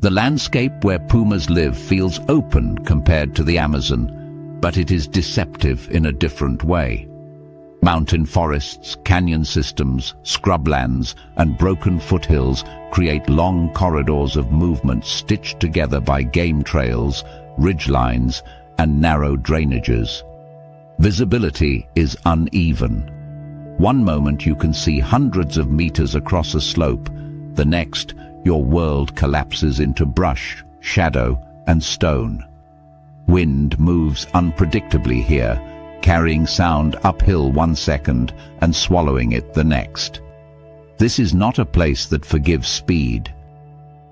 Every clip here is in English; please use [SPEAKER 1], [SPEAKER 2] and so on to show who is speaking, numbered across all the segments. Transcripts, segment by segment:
[SPEAKER 1] The landscape where pumas live feels open compared to the Amazon, but it is deceptive in a different way. Mountain forests, canyon systems, scrublands, and broken foothills create long corridors of movement stitched together by game trails, ridgelines, and narrow drainages. Visibility is uneven. One moment you can see hundreds of meters across a slope, the next, your world collapses into brush, shadow, and stone. Wind moves unpredictably here, carrying sound uphill 1 second and swallowing it the next. This is not a place that forgives speed.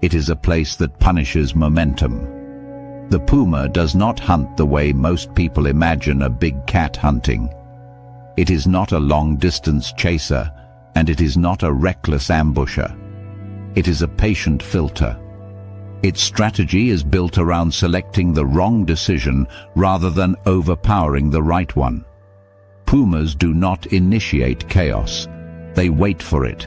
[SPEAKER 1] It is a place that punishes momentum. The puma does not hunt the way most people imagine a big cat hunting. It is not a long-distance chaser, and it is not a reckless ambusher. It is a patient filter. Its strategy is built around selecting the wrong decision rather than overpowering the right one. Pumas do not initiate chaos. They wait for it.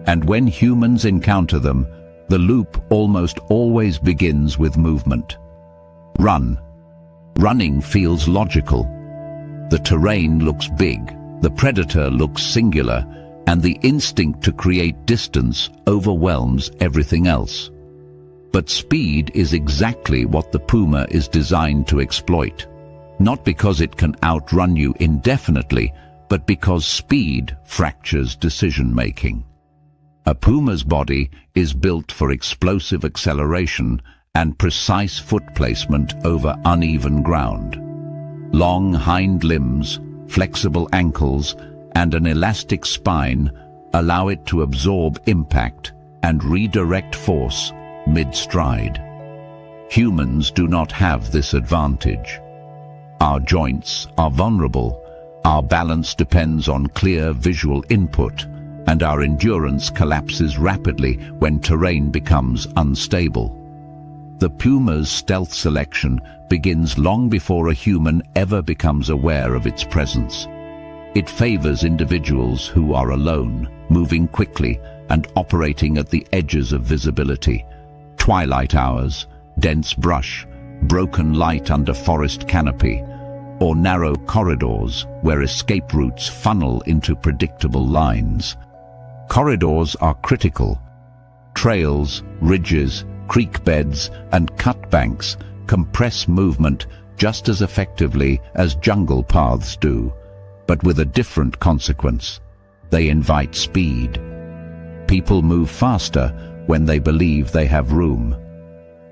[SPEAKER 1] And when humans encounter them, the loop almost always begins with movement. Run. Running feels logical. The terrain looks big, the predator looks singular, and the instinct to create distance overwhelms everything else. But speed is exactly what the puma is designed to exploit. Not because it can outrun you indefinitely, but because speed fractures decision-making. A puma's body is built for explosive acceleration and precise foot placement over uneven ground. Long hind limbs, flexible ankles, and an elastic spine allow it to absorb impact and redirect force mid-stride. Humans do not have this advantage. Our joints are vulnerable, our balance depends on clear visual input, and our endurance collapses rapidly when terrain becomes unstable. The puma's stealth selection begins long before a human ever becomes aware of its presence. It favors individuals who are alone, moving quickly and operating at the edges of visibility. Twilight hours, dense brush, broken light under forest canopy, or narrow corridors where escape routes funnel into predictable lines. Corridors are critical. Trails, ridges, creek beds, and cut banks compress movement just as effectively as jungle paths do, but with a different consequence. They invite speed. People move faster when they believe they have room.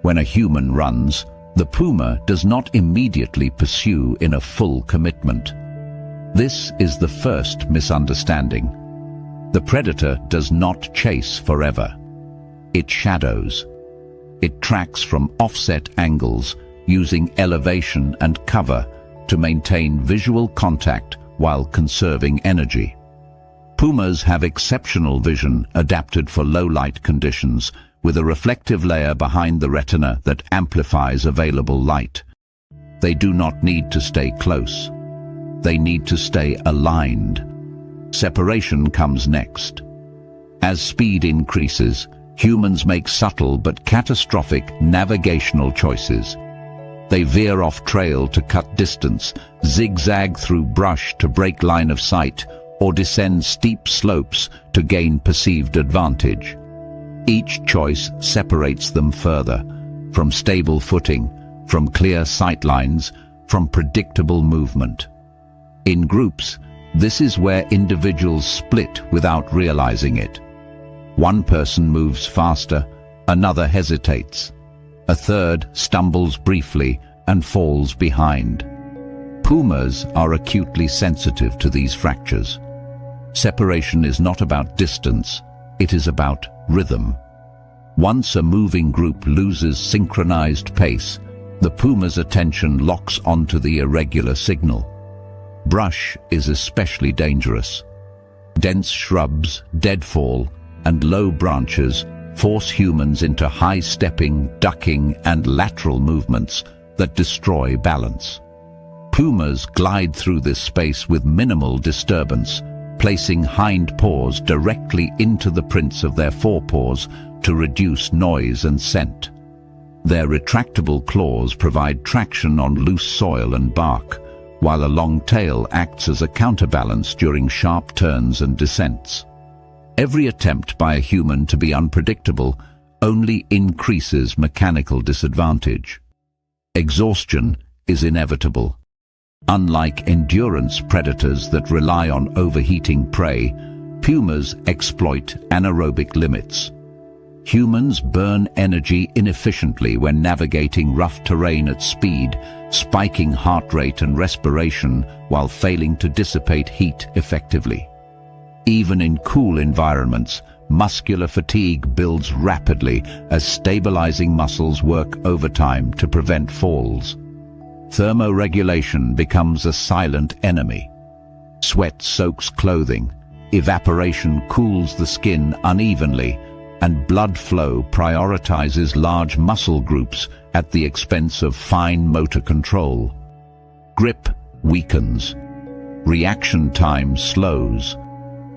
[SPEAKER 1] When a human runs, the puma does not immediately pursue in a full commitment. This is the first misunderstanding. The predator does not chase forever. It shadows. It tracks from offset angles, using elevation and cover to maintain visual contact while conserving energy. Pumas have exceptional vision adapted for low-light conditions, with a reflective layer behind the retina that amplifies available light. They do not need to stay close. They need to stay aligned. Separation comes next. As speed increases, humans make subtle but catastrophic navigational choices. They veer off trail to cut distance, zigzag through brush to break line of sight, or descend steep slopes to gain perceived advantage. Each choice separates them further, from stable footing, from clear sight lines, from predictable movement. In groups, this is where individuals split without realizing it. One person moves faster, another hesitates. A third stumbles briefly and falls behind. Pumas are acutely sensitive to these fractures. Separation is not about distance, it is about rhythm. Once a moving group loses synchronized pace, the puma's attention locks onto the irregular signal. Brush is especially dangerous. Dense shrubs, deadfall, and low branches force humans into high-stepping, ducking, and lateral movements that destroy balance. Pumas glide through this space with minimal disturbance, placing hind paws directly into the prints of their forepaws to reduce noise and scent. Their retractable claws provide traction on loose soil and bark, while a long tail acts as a counterbalance during sharp turns and descents. Every attempt by a human to be unpredictable only increases mechanical disadvantage. Exhaustion is inevitable. Unlike endurance predators that rely on overheating prey, pumas exploit anaerobic limits. Humans burn energy inefficiently when navigating rough terrain at speed, spiking heart rate and respiration while failing to dissipate heat effectively. Even in cool environments, muscular fatigue builds rapidly as stabilizing muscles work overtime to prevent falls. Thermoregulation becomes a silent enemy. Sweat soaks clothing, evaporation cools the skin unevenly, and blood flow prioritizes large muscle groups at the expense of fine motor control. Grip weakens. Reaction time slows.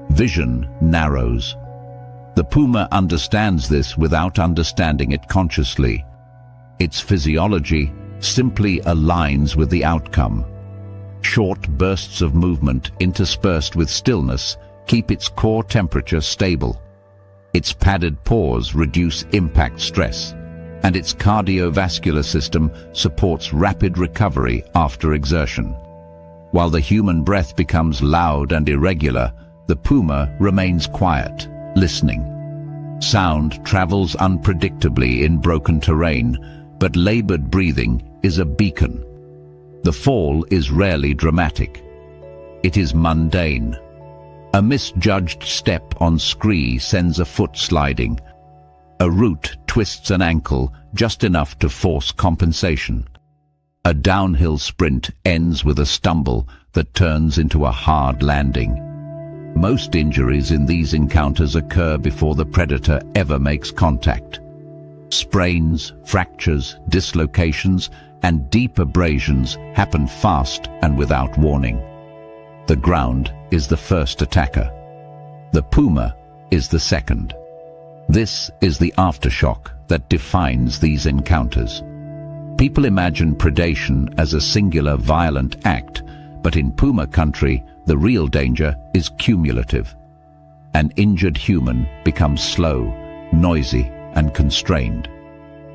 [SPEAKER 1] Vision narrows. The puma understands this without understanding it consciously. Its physiology simply aligns with the outcome. Short bursts of movement interspersed with stillness keep its core temperature stable. Its padded paws reduce impact stress, and its cardiovascular system supports rapid recovery after exertion. While the human breath becomes loud and irregular, the puma remains quiet, listening. Sound travels unpredictably in broken terrain, but labored breathing is a beacon. The fall is rarely dramatic. It is mundane. A misjudged step on scree sends a foot sliding. A root twists an ankle just enough to force compensation. A downhill sprint ends with a stumble that turns into a hard landing. Most injuries in these encounters occur before the predator ever makes contact. Sprains, fractures, dislocations, and deep abrasions happen fast and without warning. The ground is the first attacker. The puma is the second. This is the aftershock that defines these encounters. People imagine predation as a singular violent act, but in puma country, the real danger is cumulative. An injured human becomes slow, noisy, and constrained.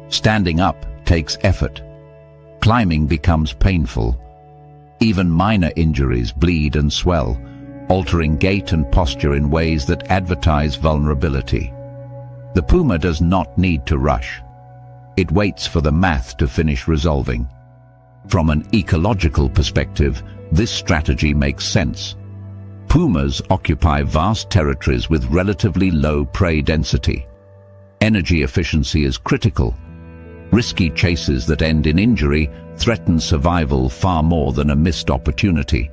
[SPEAKER 1] Standing up takes effort. Climbing becomes painful. Even minor injuries bleed and swell, altering gait and posture in ways that advertise vulnerability. The puma does not need to rush. It waits for the math to finish resolving. From an ecological perspective, this strategy makes sense. Pumas occupy vast territories with relatively low prey density. Energy efficiency is critical. Risky chases that end in injury threaten survival far more than a missed opportunity.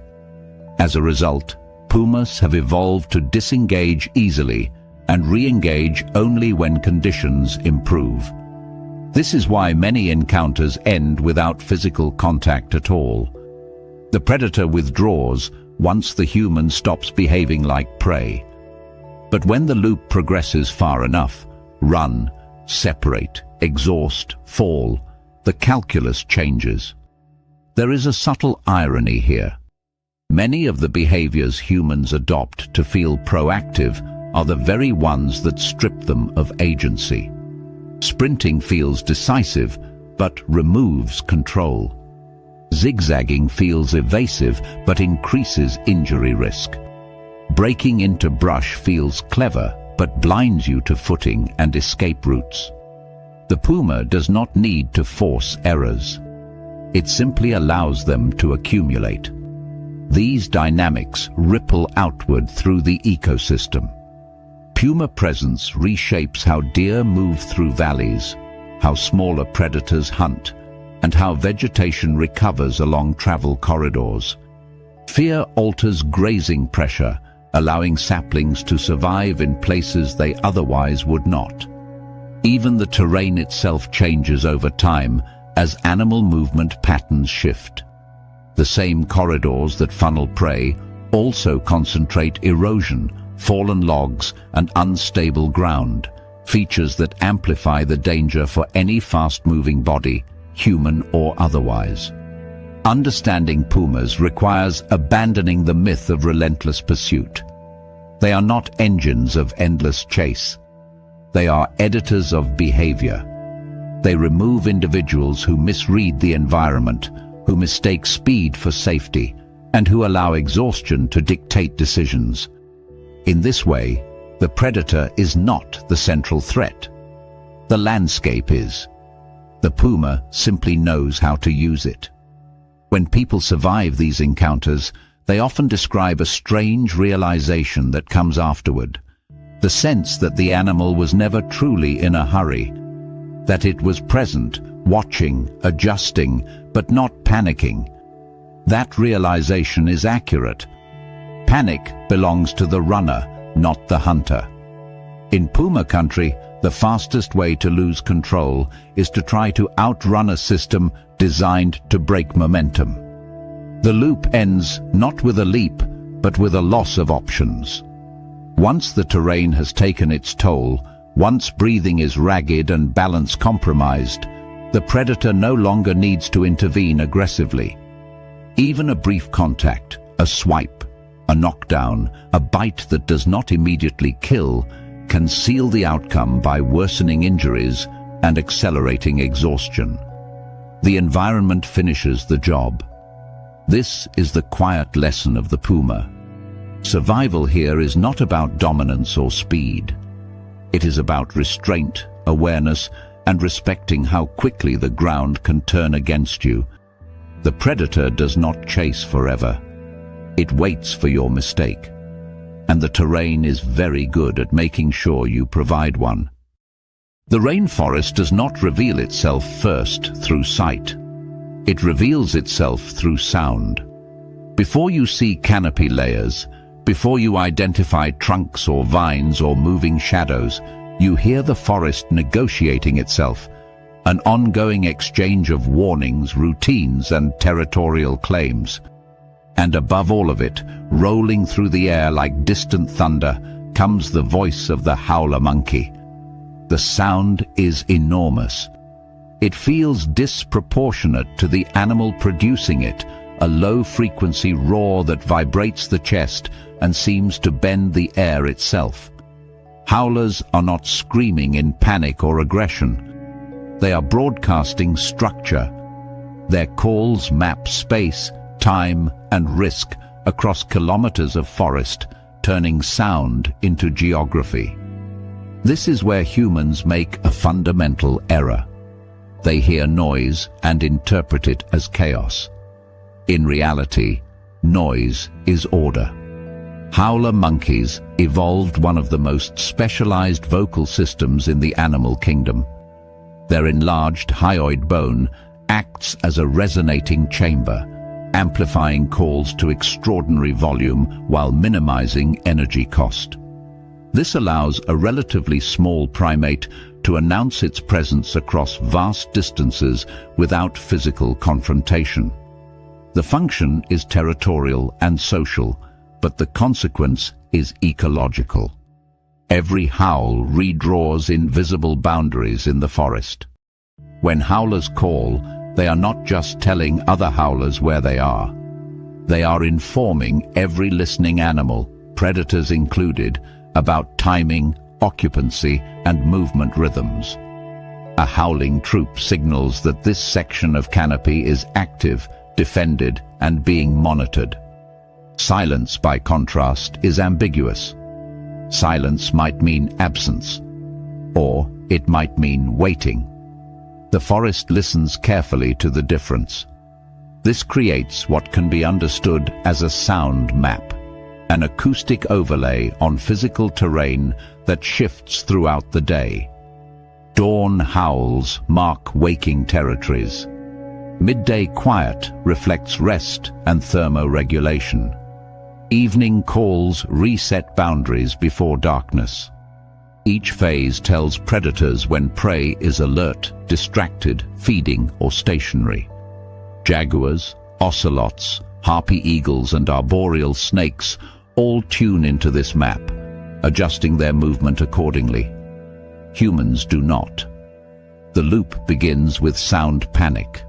[SPEAKER 1] As a result, pumas have evolved to disengage easily and re-engage only when conditions improve. This is why many encounters end without physical contact at all. The predator withdraws once the human stops behaving like prey. But when the loop progresses far enough, run, separate, exhaust, fall, the calculus changes. There is a subtle irony here. Many of the behaviors humans adopt to feel proactive are the very ones that strip them of agency. Sprinting feels decisive, but removes control. Zigzagging feels evasive, but increases injury risk. Breaking into brush feels clever, but blinds you to footing and escape routes. The puma does not need to force errors. It simply allows them to accumulate. These dynamics ripple outward through the ecosystem. Puma presence reshapes how deer move through valleys, how smaller predators hunt, and how vegetation recovers along travel corridors. Fear alters grazing pressure, allowing saplings to survive in places they otherwise would not. Even the terrain itself changes over time as animal movement patterns shift. The same corridors that funnel prey also concentrate erosion, fallen logs, and unstable ground, features that amplify the danger for any fast-moving body, human or otherwise. Understanding pumas requires abandoning the myth of relentless pursuit. They are not engines of endless chase. They are editors of behavior. They remove individuals who misread the environment, who mistake speed for safety, and who allow exhaustion to dictate decisions. In this way, the predator is not the central threat. The landscape is. The puma simply knows how to use it. When people survive these encounters, they often describe a strange realization that comes afterward. The sense that the animal was never truly in a hurry, that it was present, watching, adjusting, but not panicking. That realization is accurate. Panic belongs to the runner, not the hunter. In puma country, the fastest way to lose control is to try to outrun a system designed to break momentum. The loop ends not with a leap, but with a loss of options. Once the terrain has taken its toll, once breathing is ragged and balance compromised, the predator no longer needs to intervene aggressively. Even a brief contact, a swipe, a knockdown, a bite that does not immediately kill, can seal the outcome by worsening injuries and accelerating exhaustion. The environment finishes the job. This is the quiet lesson of the puma. Survival here is not about dominance or speed. It is about restraint, awareness, and respecting how quickly the ground can turn against you. The predator does not chase forever. It waits for your mistake. And the terrain is very good at making sure you provide one. The rainforest does not reveal itself first through sight. It reveals itself through sound. Before you see canopy layers, before you identify trunks or vines or moving shadows, you hear the forest negotiating itself, an ongoing exchange of warnings, routines, and territorial claims. And above all of it, rolling through the air like distant thunder, comes the voice of the howler monkey. The sound is enormous. It feels disproportionate to the animal producing it, a low-frequency roar that vibrates the chest and seems to bend the air itself. Howlers are not screaming in panic or aggression. They are broadcasting structure. Their calls map space, time, and risk across kilometers of forest, turning sound into geography. This is where humans make a fundamental error. They hear noise and interpret it as chaos. In reality, noise is order. Howler monkeys evolved one of the most specialized vocal systems in the animal kingdom. Their enlarged hyoid bone acts as a resonating chamber, amplifying calls to extraordinary volume while minimizing energy cost. This allows a relatively small primate to announce its presence across vast distances without physical confrontation. The function is territorial and social, but the consequence is ecological. Every howl redraws invisible boundaries in the forest. When howlers call, they are not just telling other howlers where they are. They are informing every listening animal, predators included, about timing, occupancy, and movement rhythms. A howling troop signals that this section of canopy is active, defended, and being monitored. Silence, by contrast, is ambiguous. Silence might mean absence, or it might mean waiting. The forest listens carefully to the difference. This creates what can be understood as a sound map, an acoustic overlay on physical terrain that shifts throughout the day. Dawn howls mark waking territories. Midday quiet reflects rest and thermoregulation. Evening calls reset boundaries before darkness. Each phase tells predators when prey is alert, distracted, feeding, or stationary. Jaguars, ocelots, harpy eagles, and arboreal snakes all tune into this map, adjusting their movement accordingly. humans do not. The loop begins with sound panic.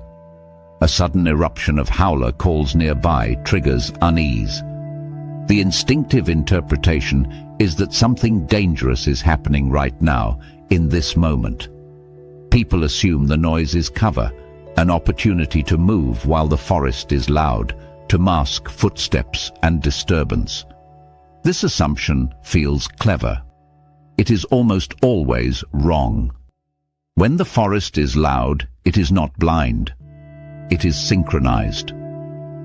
[SPEAKER 1] A sudden eruption of howler calls nearby triggers unease. The instinctive interpretation is that something dangerous is happening right now, in this moment. People assume the noise is cover, an opportunity to move while the forest is loud, to mask footsteps and disturbance. This assumption feels clever. It is almost always wrong. When the forest is loud, it is not blind. It is synchronized.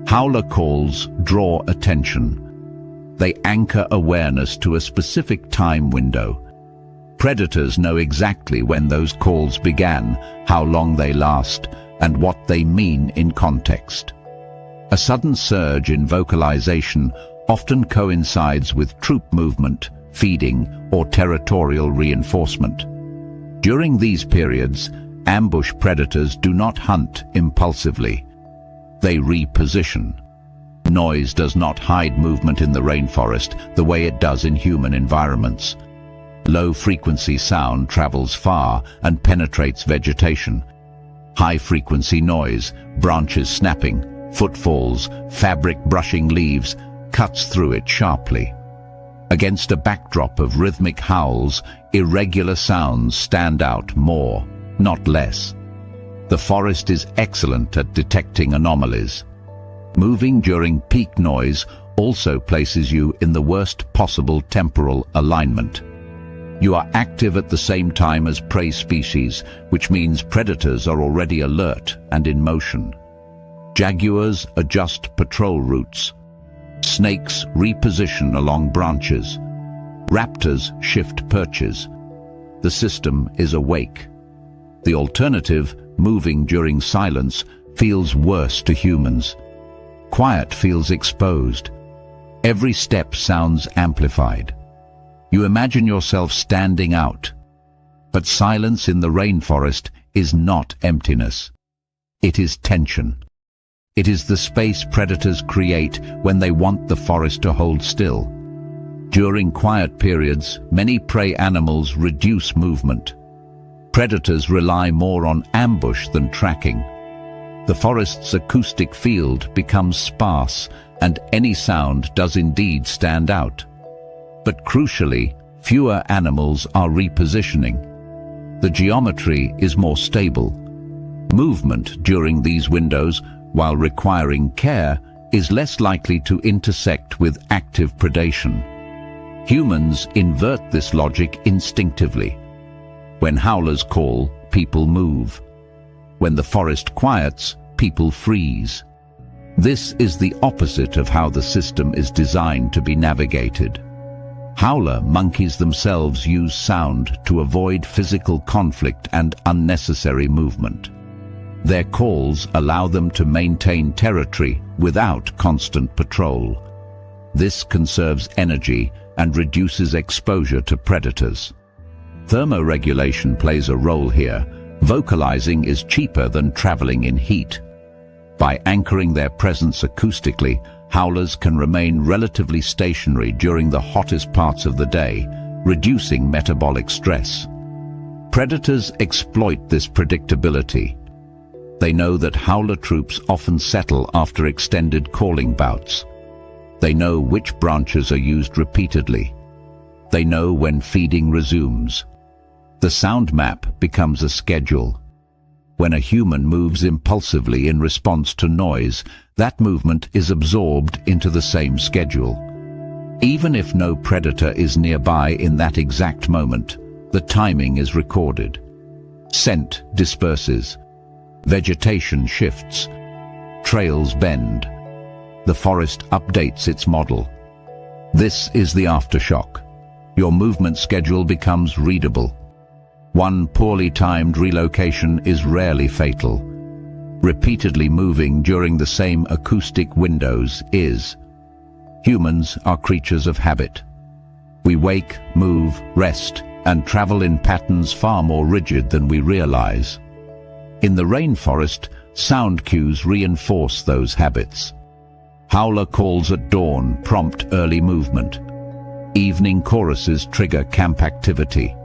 [SPEAKER 1] Howler calls draw attention. They anchor awareness to a specific time window. Predators know exactly when those calls began, how long they last, and what they mean in context. A sudden surge in vocalization often coincides with troop movement, feeding, or territorial reinforcement. During these periods, ambush predators do not hunt impulsively. They reposition. Noise does not hide movement in the rainforest the way it does in human environments. Low-frequency sound travels far and penetrates vegetation. High-frequency noise, branches snapping, footfalls, fabric brushing leaves, cuts through it sharply. Against a backdrop of rhythmic howls, irregular sounds stand out more, not less. The forest is excellent at detecting anomalies. Moving during peak noise also places you in the worst possible temporal alignment. You are active at the same time as prey species, which means predators are already alert and in motion. Jaguars adjust patrol routes. Snakes reposition along branches. Raptors shift perches. The system is awake. The alternative, moving during silence, feels worse to humans. Quiet feels exposed. Every step sounds amplified. You imagine yourself standing out. But silence in the rainforest is not emptiness. It is tension. It is the space predators create when they want the forest to hold still. During quiet periods, many prey animals reduce movement. Predators rely more on ambush than tracking. The forest's acoustic field becomes sparse, and any sound does indeed stand out. But crucially, fewer animals are repositioning. The geometry is more stable. Movement during these windows, while requiring care, is less likely to intersect with active predation. Humans invert this logic instinctively. When howlers call, people move. When the forest quiets, people freeze. This is the opposite of how the system is designed to be navigated. Howler monkeys themselves use sound to avoid physical conflict and unnecessary movement. Their calls allow them to maintain territory without constant patrol. This conserves energy and reduces exposure to predators. Thermoregulation plays a role here. Vocalizing is cheaper than traveling in heat. By anchoring their presence acoustically, howlers can remain relatively stationary during the hottest parts of the day, reducing metabolic stress. Predators exploit this predictability. They know that howler troops often settle after extended calling bouts. They know which branches are used repeatedly. They know when feeding resumes. The sound map becomes a schedule. When a human moves impulsively in response to noise, that movement is absorbed into the same schedule. Even if no predator is nearby in that exact moment, the timing is recorded. Scent disperses. Vegetation shifts. Trails bend. The forest updates its model. This is the aftershock. Your movement schedule becomes readable. One poorly timed relocation is rarely fatal. Repeatedly moving during the same acoustic windows is. Humans are creatures of habit. We wake, move, rest, and travel in patterns far more rigid than we realize. In the rainforest, sound cues reinforce those habits. Howler calls at dawn prompt early movement. Evening choruses trigger camp activity.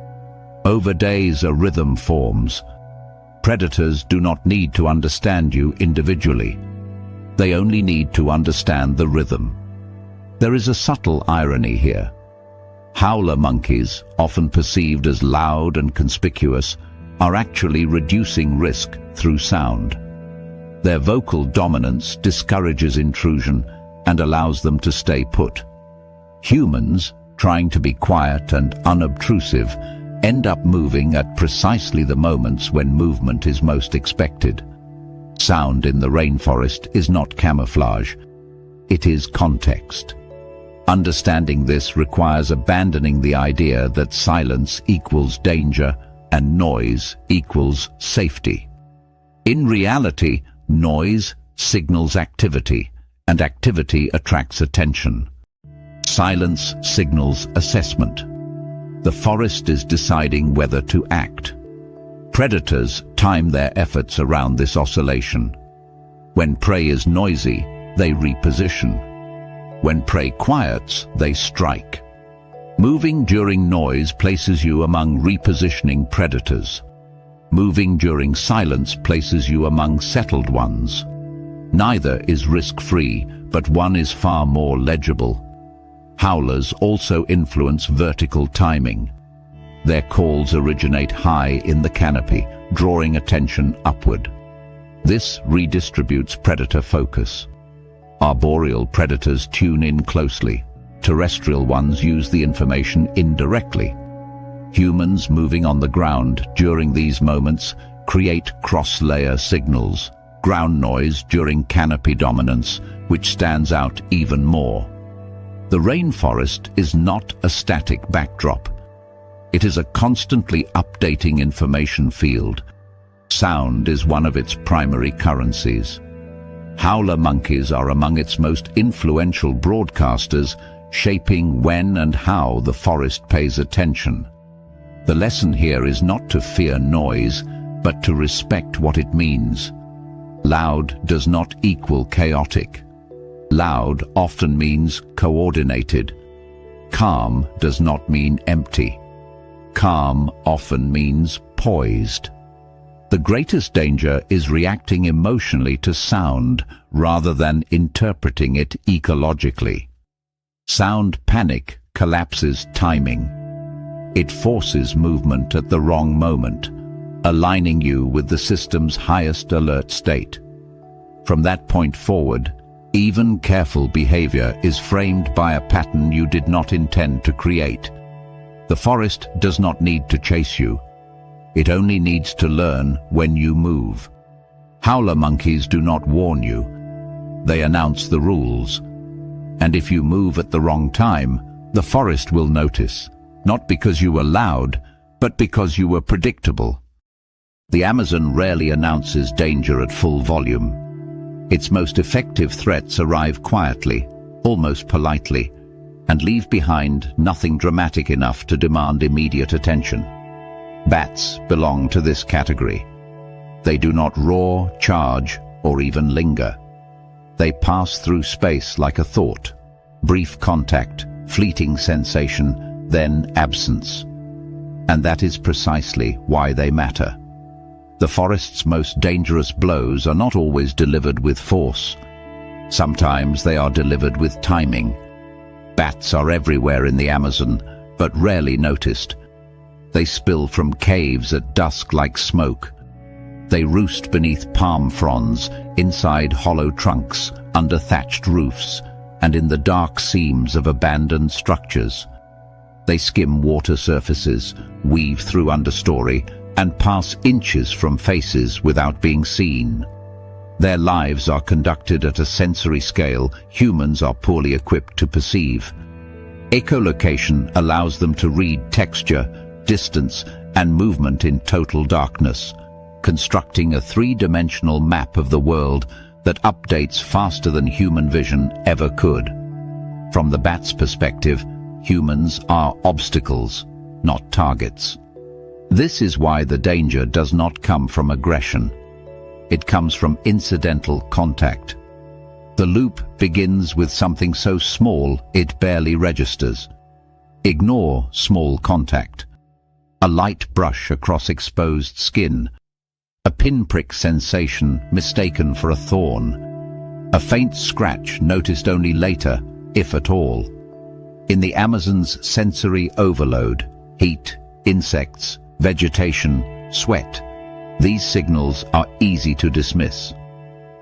[SPEAKER 1] Over days, a rhythm forms. Predators do not need to understand you individually. They only need to understand the rhythm. There is a subtle irony here. Howler monkeys, often perceived as loud and conspicuous, are actually reducing risk through sound. Their vocal dominance discourages intrusion and allows them to stay put. Humans, trying to be quiet and unobtrusive, end up moving at precisely the moments when movement is most expected. Sound in the rainforest is not camouflage. It is context. Understanding this requires abandoning the idea that silence equals danger and noise equals safety. In reality, noise signals activity, and activity attracts attention. Silence signals assessment. The forest is deciding whether to act. Predators time their efforts around this oscillation. When prey is noisy, they reposition. When prey quiets, they strike. Moving during noise places you among repositioning predators. Moving during silence places you among settled ones. Neither is risk-free, but one is far more legible. Howlers also influence vertical timing. Their calls originate high in the canopy, drawing attention upward. This redistributes predator focus. Arboreal predators tune in closely. Terrestrial ones use the information indirectly. Humans moving on the ground during these moments create cross-layer signals, ground noise during canopy dominance, which stands out even more. The rainforest is not a static backdrop. It is a constantly updating information field. Sound is one of its primary currencies. Howler monkeys are among its most influential broadcasters, shaping when and how the forest pays attention. The lesson here is not to fear noise, but to respect what it means. Loud does not equal chaotic. Loud often means coordinated. Calm does not mean empty. Calm often means poised. The greatest danger is reacting emotionally to sound rather than interpreting it ecologically. Sound panic collapses timing. It forces movement at the wrong moment, aligning you with the system's highest alert state. From that point forward, even careful behavior is framed by a pattern you did not intend to create. The forest does not need to chase you. It only needs to learn when you move. Howler monkeys do not warn you. They announce the rules. And if you move at the wrong time, the forest will notice, not because you were loud, but because you were predictable. The Amazon rarely announces danger at full volume. Its most effective threats arrive quietly, almost politely, and leave behind nothing dramatic enough to demand immediate attention. Bats belong to this category. They do not roar, charge, or even linger. They pass through space like a thought. Brief contact, fleeting sensation, then absence. And that is precisely why they matter. The forest's most dangerous blows are not always delivered with force. Sometimes they are delivered with timing. Bats are everywhere in the Amazon, but rarely noticed. They spill from caves at dusk like smoke. They roost beneath palm fronds, inside hollow trunks, under thatched roofs, and in the dark seams of abandoned structures. They skim water surfaces, weave through understory, and pass inches from faces without being seen. Their lives are conducted at a sensory scale humans are poorly equipped to perceive. Echolocation allows them to read texture, distance, and movement in total darkness, constructing a three-dimensional map of the world that updates faster than human vision ever could. From the bat's perspective, humans are obstacles, not targets. This is why the danger does not come from aggression. It comes from incidental contact. The loop begins with something so small it barely registers. Ignore small contact. a light brush across exposed skin, a pinprick sensation mistaken for a thorn, a faint scratch noticed only later, if at all. In the Amazon's sensory overload, heat, insects, vegetation, sweat, these signals are easy to dismiss.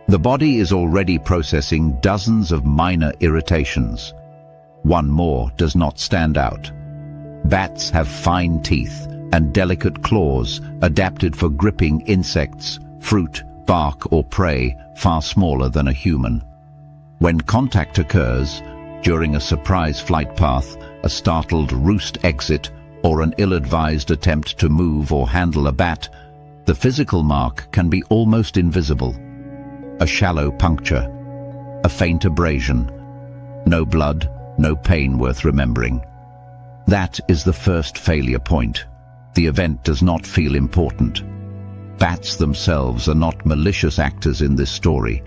[SPEAKER 1] The body is already processing dozens of minor irritations. One more does not stand out. Bats have fine teeth and delicate claws adapted for gripping insects, fruit, bark or prey far smaller than a human. When contact occurs, during a surprise flight path, a startled roost exit, or an ill-advised attempt to move or handle a bat, the physical mark can be almost invisible. A shallow puncture, a faint abrasion, no blood, no pain worth remembering. That is the first failure point. The event does not feel important. Bats themselves are not malicious actors in this story.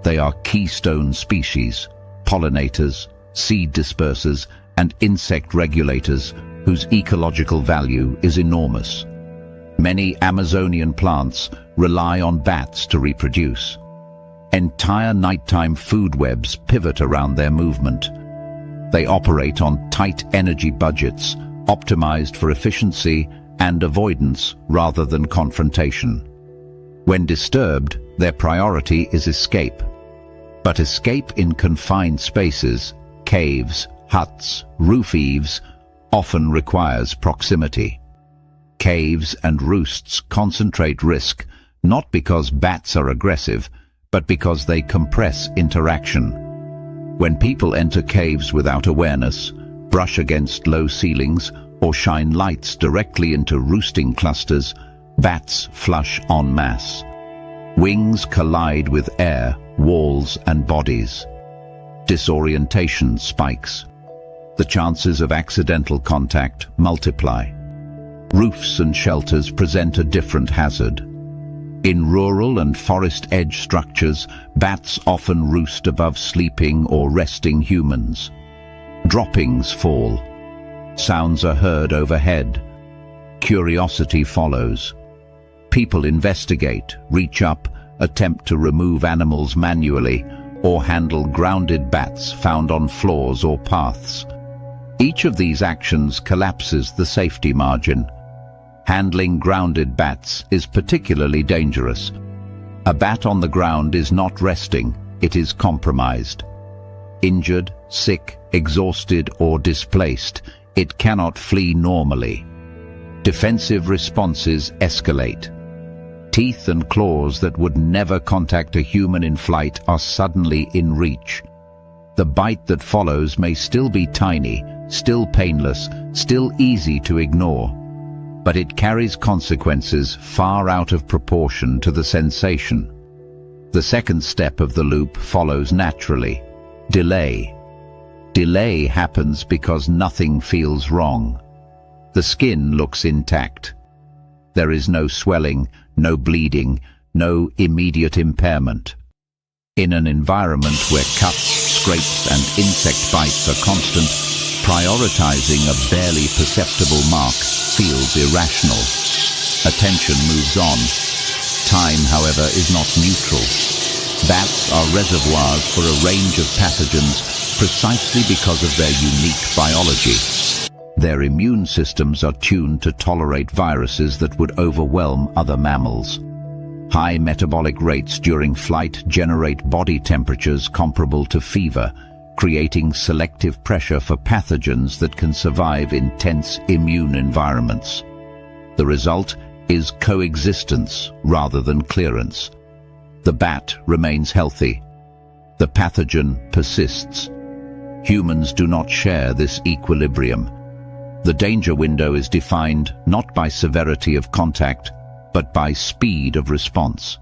[SPEAKER 1] They are keystone species, pollinators, seed dispersers, and insect regulators whose ecological value is enormous. Many Amazonian plants rely on bats to reproduce. Entire nighttime food webs pivot around their movement. They operate on tight energy budgets, optimized for efficiency and avoidance rather than confrontation. When disturbed, their priority is escape. But escape in confined spaces, caves, huts, roof eaves, often requires proximity. Caves and roosts concentrate risk, not because bats are aggressive, but because they compress interaction. When people enter caves without awareness, brush against low ceilings, or shine lights directly into roosting clusters, bats flush en masse. Wings collide with air, walls and bodies. Disorientation spikes. The chances of accidental contact multiply. Roofs and shelters present a different hazard. In rural and forest edge structures, bats often roost above sleeping or resting humans. Droppings fall. Sounds are heard overhead. Curiosity follows. People investigate, reach up, attempt to remove animals manually, or handle grounded bats found on floors or paths. Each of these actions collapses the safety margin. Handling grounded bats is particularly dangerous. A bat on the ground is not resting, it is compromised. Injured, sick, exhausted, or displaced, it cannot flee normally. Defensive responses escalate. Teeth and claws that would never contact a human in flight are suddenly in reach. The bite that follows may still be tiny, still painless, still easy to ignore, but it carries consequences far out of proportion to the sensation. The second step of the loop follows naturally: delay. Delay happens because nothing feels wrong. The skin looks intact. There is no swelling, no bleeding, no immediate impairment. In an environment where cuts, scrapes, and insect bites are constant, prioritizing a barely perceptible mark feels irrational. Attention moves on. Time, however, is not neutral. Bats are reservoirs for a range of pathogens precisely because of their unique biology. Their immune systems are tuned to tolerate viruses that would overwhelm other mammals. High metabolic rates during flight generate body temperatures comparable to fever, creating selective pressure for pathogens that can survive intense immune environments. The result is coexistence rather than clearance. The bat remains healthy. The pathogen persists. Humans do not share this equilibrium. The danger window is defined not by severity of contact, but by speed of response.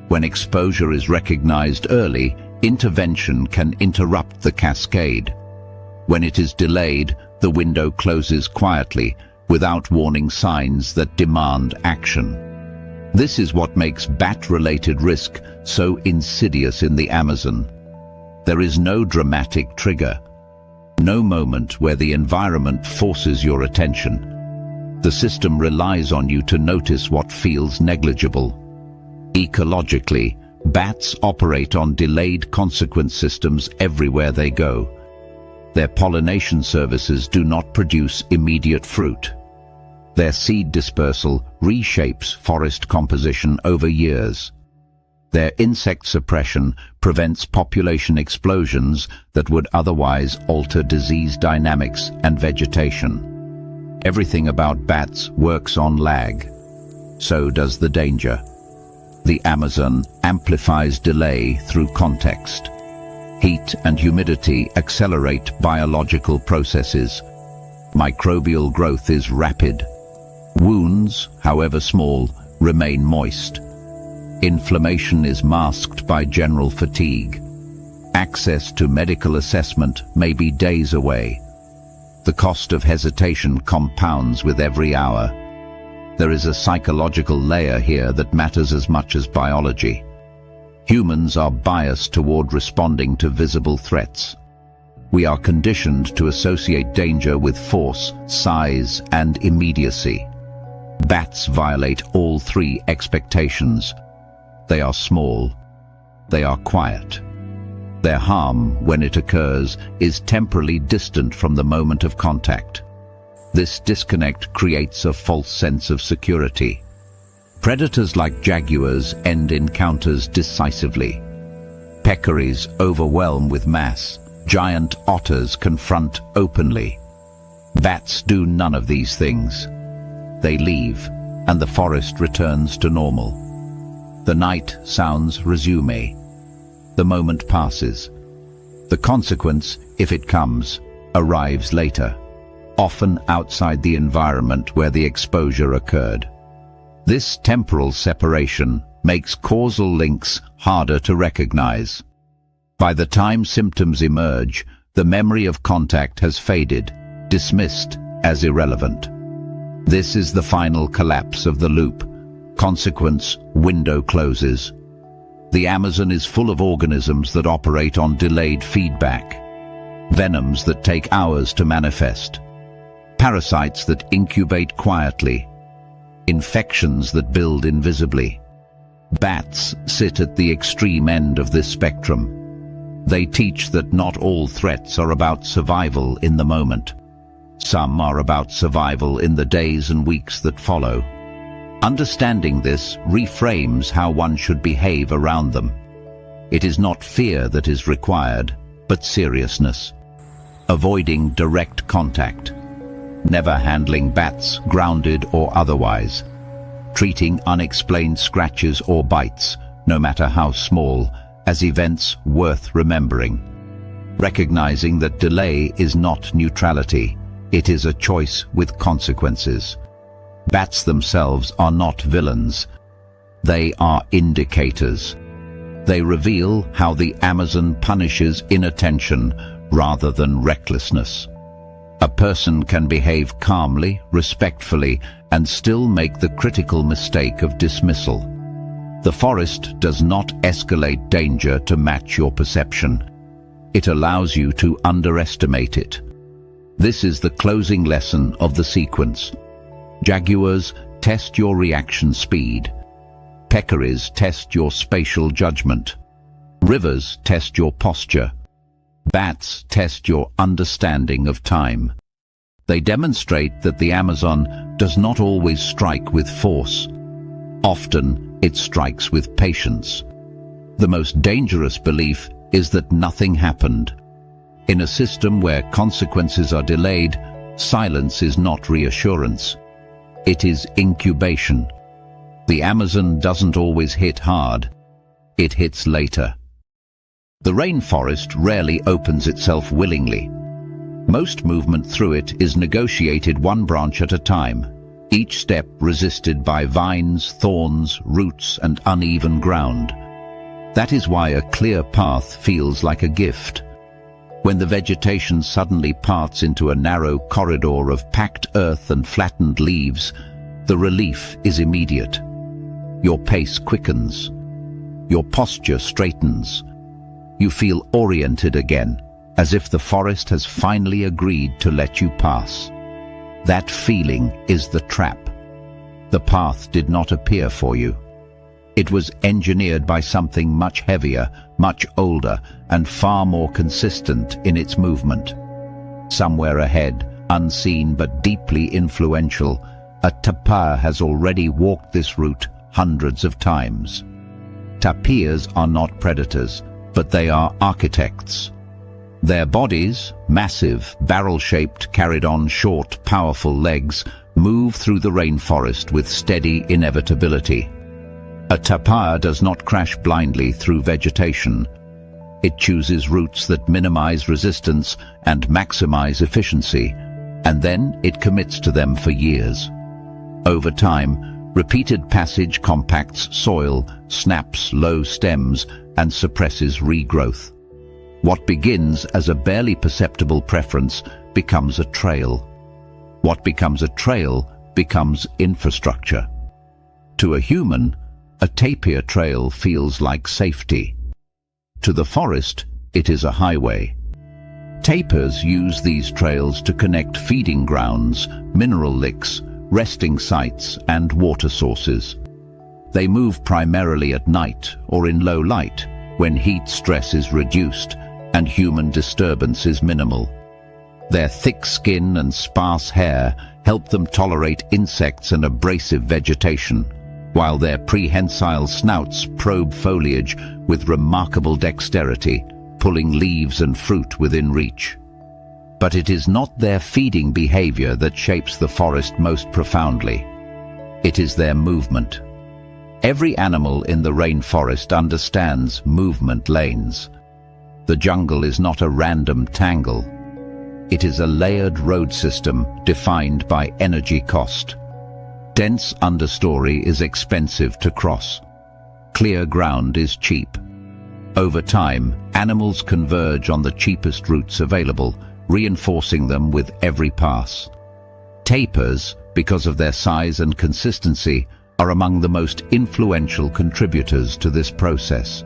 [SPEAKER 1] When exposure is recognized early, intervention can interrupt the cascade. When it is delayed, the window closes quietly, without warning signs that demand action. This is what makes bat-related risk so insidious in the Amazon. There is no dramatic trigger, no moment where the environment forces your attention. The system relies on you to notice what feels negligible. Ecologically, bats operate on delayed consequence systems everywhere they go. Their pollination services do not produce immediate fruit. Their seed dispersal reshapes forest composition over years. Their insect suppression prevents population explosions that would otherwise alter disease dynamics and vegetation. Everything about bats works on lag. So does the danger. The Amazon amplifies delay through context. Heat and humidity accelerate biological processes. Microbial growth is rapid. Wounds, however small, remain moist. Inflammation is masked by general fatigue. Access to medical assessment may be days away. The cost of hesitation compounds with every hour. There is a psychological layer here that matters as much as biology. Humans are biased toward responding to visible threats. We are conditioned to associate danger with force, size, and immediacy. Bats violate all three expectations. They are small. They are quiet. Their harm, when it occurs, is temporally distant from the moment of contact. This disconnect creates a false sense of security. Predators like jaguars end encounters decisively. Peccaries overwhelm with mass. Giant otters confront openly. Bats do none of these things. They leave, and the forest returns to normal. The night sounds resume. The moment passes. The consequence, if it comes, arrives later, often outside the environment where the exposure occurred. This temporal separation makes causal links harder to recognize. By the time symptoms emerge, the memory of contact has faded, dismissed as irrelevant. This is the final collapse of the loop. Consequence window closes. The Amazon is full of organisms that operate on delayed feedback. Venoms that take hours to manifest. Parasites that incubate quietly. Infections that build invisibly. Bats sit at the extreme end of this spectrum. They teach that not all threats are about survival in the moment. Some are about survival in the days and weeks that follow. Understanding this reframes how one should behave around them. It is not fear that is required, but seriousness. Avoiding direct contact. Never handling bats, grounded or otherwise. Treating unexplained scratches or bites, no matter how small, as events worth remembering. Recognizing that delay is not neutrality, it is a choice with consequences. Bats themselves are not villains. They are indicators. They reveal how the Amazon punishes inattention rather than recklessness. A person can behave calmly, respectfully, and still make the critical mistake of dismissal. The forest does not escalate danger to match your perception. It allows you to underestimate it. This is the closing lesson of the sequence. Jaguars test your reaction speed. Peccaries test your spatial judgment. Rivers test your posture. Bats test your understanding of time. They demonstrate that the Amazon does not always strike with force. Often, it strikes with patience. The most dangerous belief is that nothing happened. In a system where consequences are delayed, silence is not reassurance. It is incubation. The Amazon doesn't always hit hard. It hits later. The rainforest rarely opens itself willingly. Most movement through it is negotiated one branch at a time, each step resisted by vines, thorns, roots, and uneven ground. That is why a clear path feels like a gift. When the vegetation suddenly parts into a narrow corridor of packed earth and flattened leaves, the relief is immediate. Your pace quickens. Your posture straightens. You feel oriented again, as if the forest has finally agreed to let you pass. That feeling is the trap. The path did not appear for you. It was engineered by something much heavier, much older, and far more consistent in its movement. Somewhere ahead, unseen but deeply influential, a tapir has already walked this route hundreds of times. Tapirs are not predators, but they are architects. Their bodies, massive, barrel-shaped, carried on short, powerful legs, move through the rainforest with steady inevitability. A tapir does not crash blindly through vegetation. It chooses routes that minimize resistance and maximize efficiency, and then it commits to them for years. Over time, repeated passage compacts soil, snaps low stems, and suppresses regrowth. What begins as a barely perceptible preference becomes a trail. What becomes a trail becomes infrastructure. To a human, a tapir trail feels like safety. To the forest, it is a highway. Tapirs use these trails to connect feeding grounds, mineral licks, resting sites, and water sources. They move primarily at night or in low light, when heat stress is reduced and human disturbance is minimal. Their thick skin and sparse hair help them tolerate insects and abrasive vegetation, while their prehensile snouts probe foliage with remarkable dexterity, pulling leaves and fruit within reach. But it is not their feeding behavior that shapes the forest most profoundly. It is their movement. Every animal in the rainforest understands movement lanes. The jungle is not a random tangle. It is a layered road system defined by energy cost. Dense understory is expensive to cross. Clear ground is cheap. Over time, animals converge on the cheapest routes available, reinforcing them with every pass. Tapirs, because of their size and consistency, are among the most influential contributors to this process.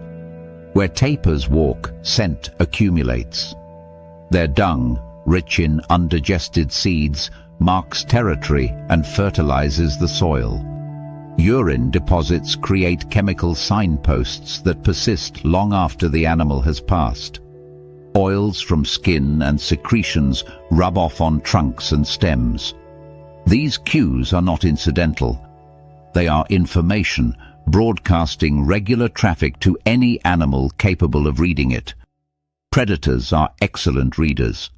[SPEAKER 1] Where tapirs walk, scent accumulates. Their dung, rich in undigested seeds, marks territory and fertilizes the soil. Urine deposits create chemical signposts that persist long after the animal has passed. Oils from skin and secretions rub off on trunks and stems. These cues are not incidental. They are information, broadcasting regular traffic to any animal capable of reading it. Predators are excellent readers.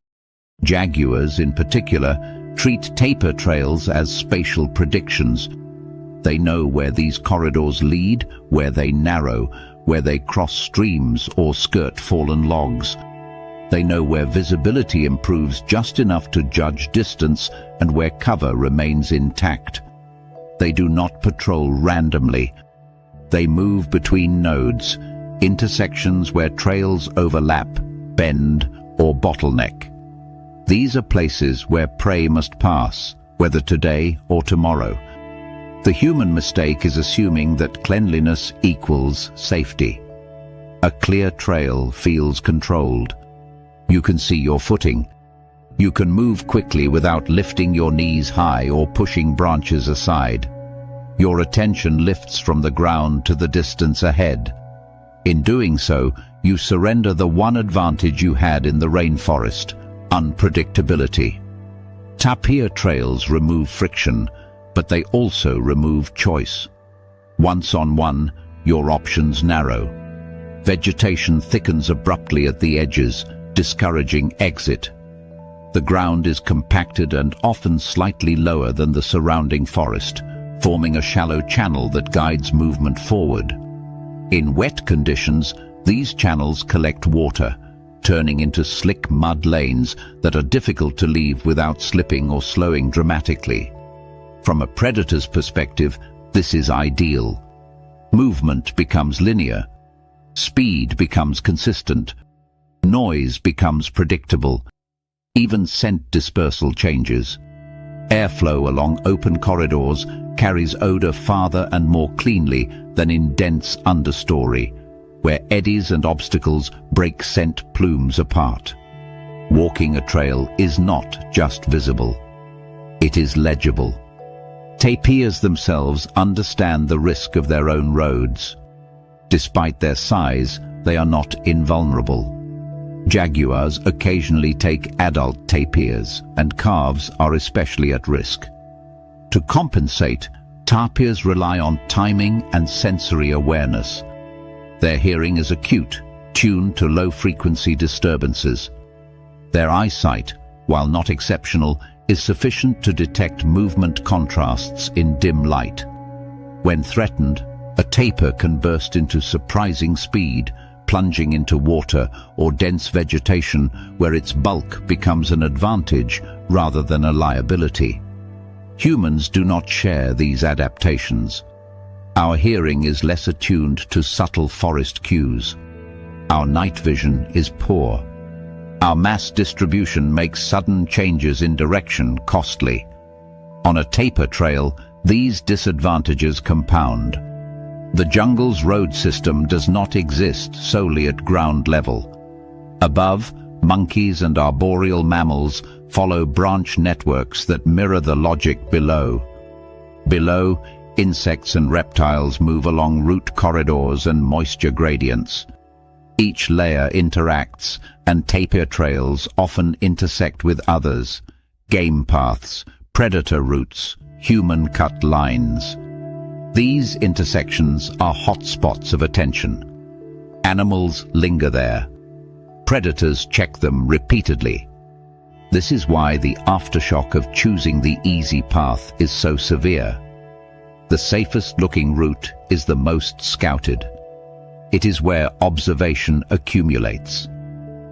[SPEAKER 1] Jaguars, in particular, treat tapir trails as spatial predictions. They know where these corridors lead, where they narrow, where they cross streams or skirt fallen logs. They know where visibility improves just enough to judge distance and where cover remains intact. They do not patrol randomly. They move between nodes, intersections where trails overlap, bend, or bottleneck. These are places where prey must pass, whether today or tomorrow. The human mistake is assuming that cleanliness equals safety. A clear trail feels controlled. You can see your footing. You can move quickly without lifting your knees high or pushing branches aside. Your attention lifts from the ground to the distance ahead. In doing so, you surrender the one advantage you had in the rainforest: unpredictability. Tapir trails remove friction, but they also remove choice. Once on one, your options narrow. Vegetation thickens abruptly at the edges, discouraging exit. The ground is compacted and often slightly lower than the surrounding forest, forming a shallow channel that guides movement forward. In wet conditions, these channels collect water, turning into slick mud lanes that are difficult to leave without slipping or slowing dramatically. From a predator's perspective, this is ideal. Movement becomes linear. Speed becomes consistent. Noise becomes predictable. Even scent dispersal changes. Airflow along open corridors carries odor farther and more cleanly than in dense understory, where eddies and obstacles break scent plumes apart. Walking a trail is not just visible. It is legible. Tapirs themselves understand the risk of their own roads. Despite their size, they are not invulnerable. Jaguars occasionally take adult tapirs, and calves are especially at risk. To compensate, tapirs rely on timing and sensory awareness. Their hearing is acute, tuned to low-frequency disturbances. Their eyesight, while not exceptional, is sufficient to detect movement contrasts in dim light. When threatened, a tapir can burst into surprising speed, plunging into water or dense vegetation where its bulk becomes an advantage rather than a liability. Humans do not share these adaptations. Our hearing is less attuned to subtle forest cues. Our night vision is poor. Our mass distribution makes sudden changes in direction costly. On a tapir trail, these disadvantages compound. The jungle's road system does not exist solely at ground level. Above, monkeys and arboreal mammals follow branch networks that mirror the logic below. Below, insects and reptiles move along root corridors and moisture gradients. Each layer interacts, and tapir trails often intersect with others: game paths, predator routes, human-cut lines. These intersections are hotspots of attention. Animals linger there. Predators check them repeatedly. This is why the aftershock of choosing the easy path is so severe. The safest-looking route is the most scouted. It is where observation accumulates.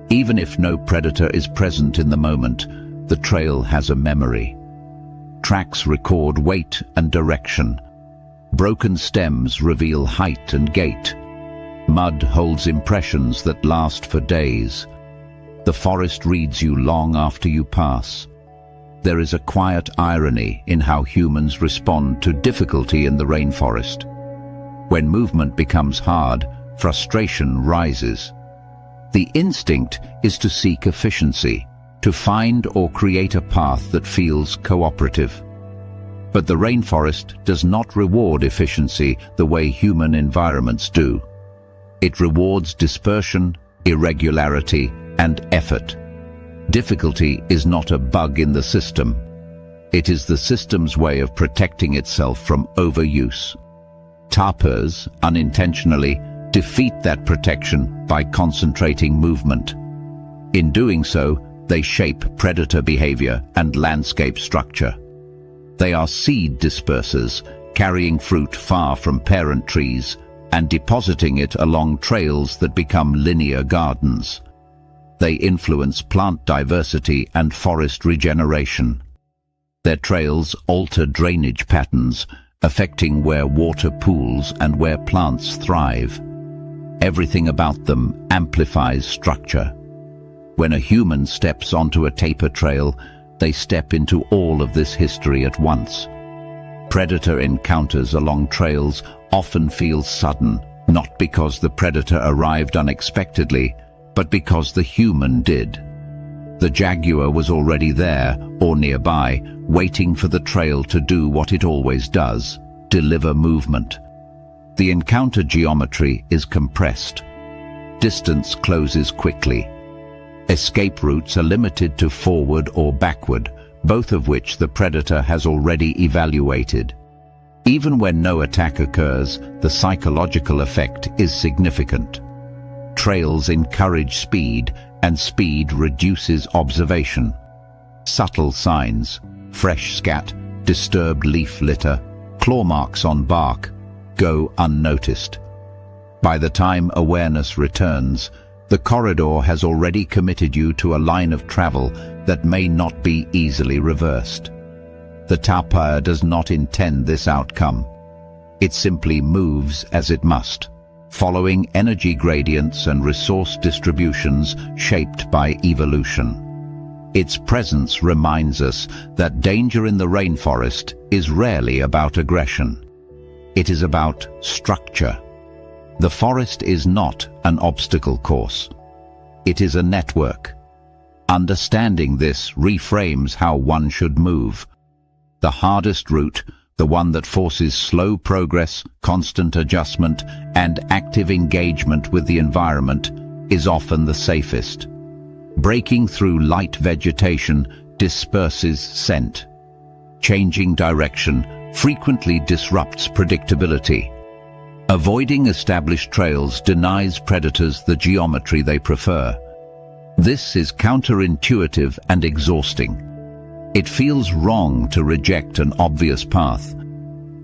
[SPEAKER 1] Even if no predator is present in the moment, the trail has a memory. Tracks record weight and direction. Broken stems reveal height and gait. Mud holds impressions that last for days. The forest reads you long after you pass. There is a quiet irony in how humans respond to difficulty in the rainforest. When movement becomes hard, frustration rises. The instinct is to seek efficiency, to find or create a path that feels cooperative. But the rainforest does not reward efficiency the way human environments do. It rewards dispersion, irregularity, and effort. Difficulty is not a bug in the system. It is the system's way of protecting itself from overuse. Tapirs, unintentionally, defeat that protection by concentrating movement. In doing so, they shape predator behavior and landscape structure. They are seed dispersers, carrying fruit far from parent trees and depositing it along trails that become linear gardens. They influence plant diversity and forest regeneration. Their trails alter drainage patterns, affecting where water pools and where plants thrive. Everything about them amplifies structure. When a human steps onto a tapir trail, they step into all of this history at once. Predator encounters along trails often feel sudden, not because the predator arrived unexpectedly, but because the human did. The jaguar was already there, or nearby, waiting for the trail to do what it always does: deliver movement. The encounter geometry is compressed. Distance closes quickly. Escape routes are limited to forward or backward, both of which the predator has already evaluated. Even when no attack occurs, the psychological effect is significant. Trails encourage speed, and speed reduces observation. Subtle signs, fresh scat, disturbed leaf litter, claw marks on bark, go unnoticed. By the time awareness returns, the corridor has already committed you to a line of travel that may not be easily reversed. The tapir does not intend this outcome. It simply moves as it must, following energy gradients and resource distributions shaped by evolution. Its presence reminds us that danger in the rainforest is rarely about aggression. It is about structure. The forest is not an obstacle course. It is a network. Understanding this reframes how one should move, The hardest route, the one that forces slow progress, constant adjustment, and active engagement with the environment, is often the safest. Breaking through light vegetation disperses scent. Changing direction frequently disrupts predictability. Avoiding established trails denies predators the geometry they prefer. This is counterintuitive and exhausting. It feels wrong to reject an obvious path.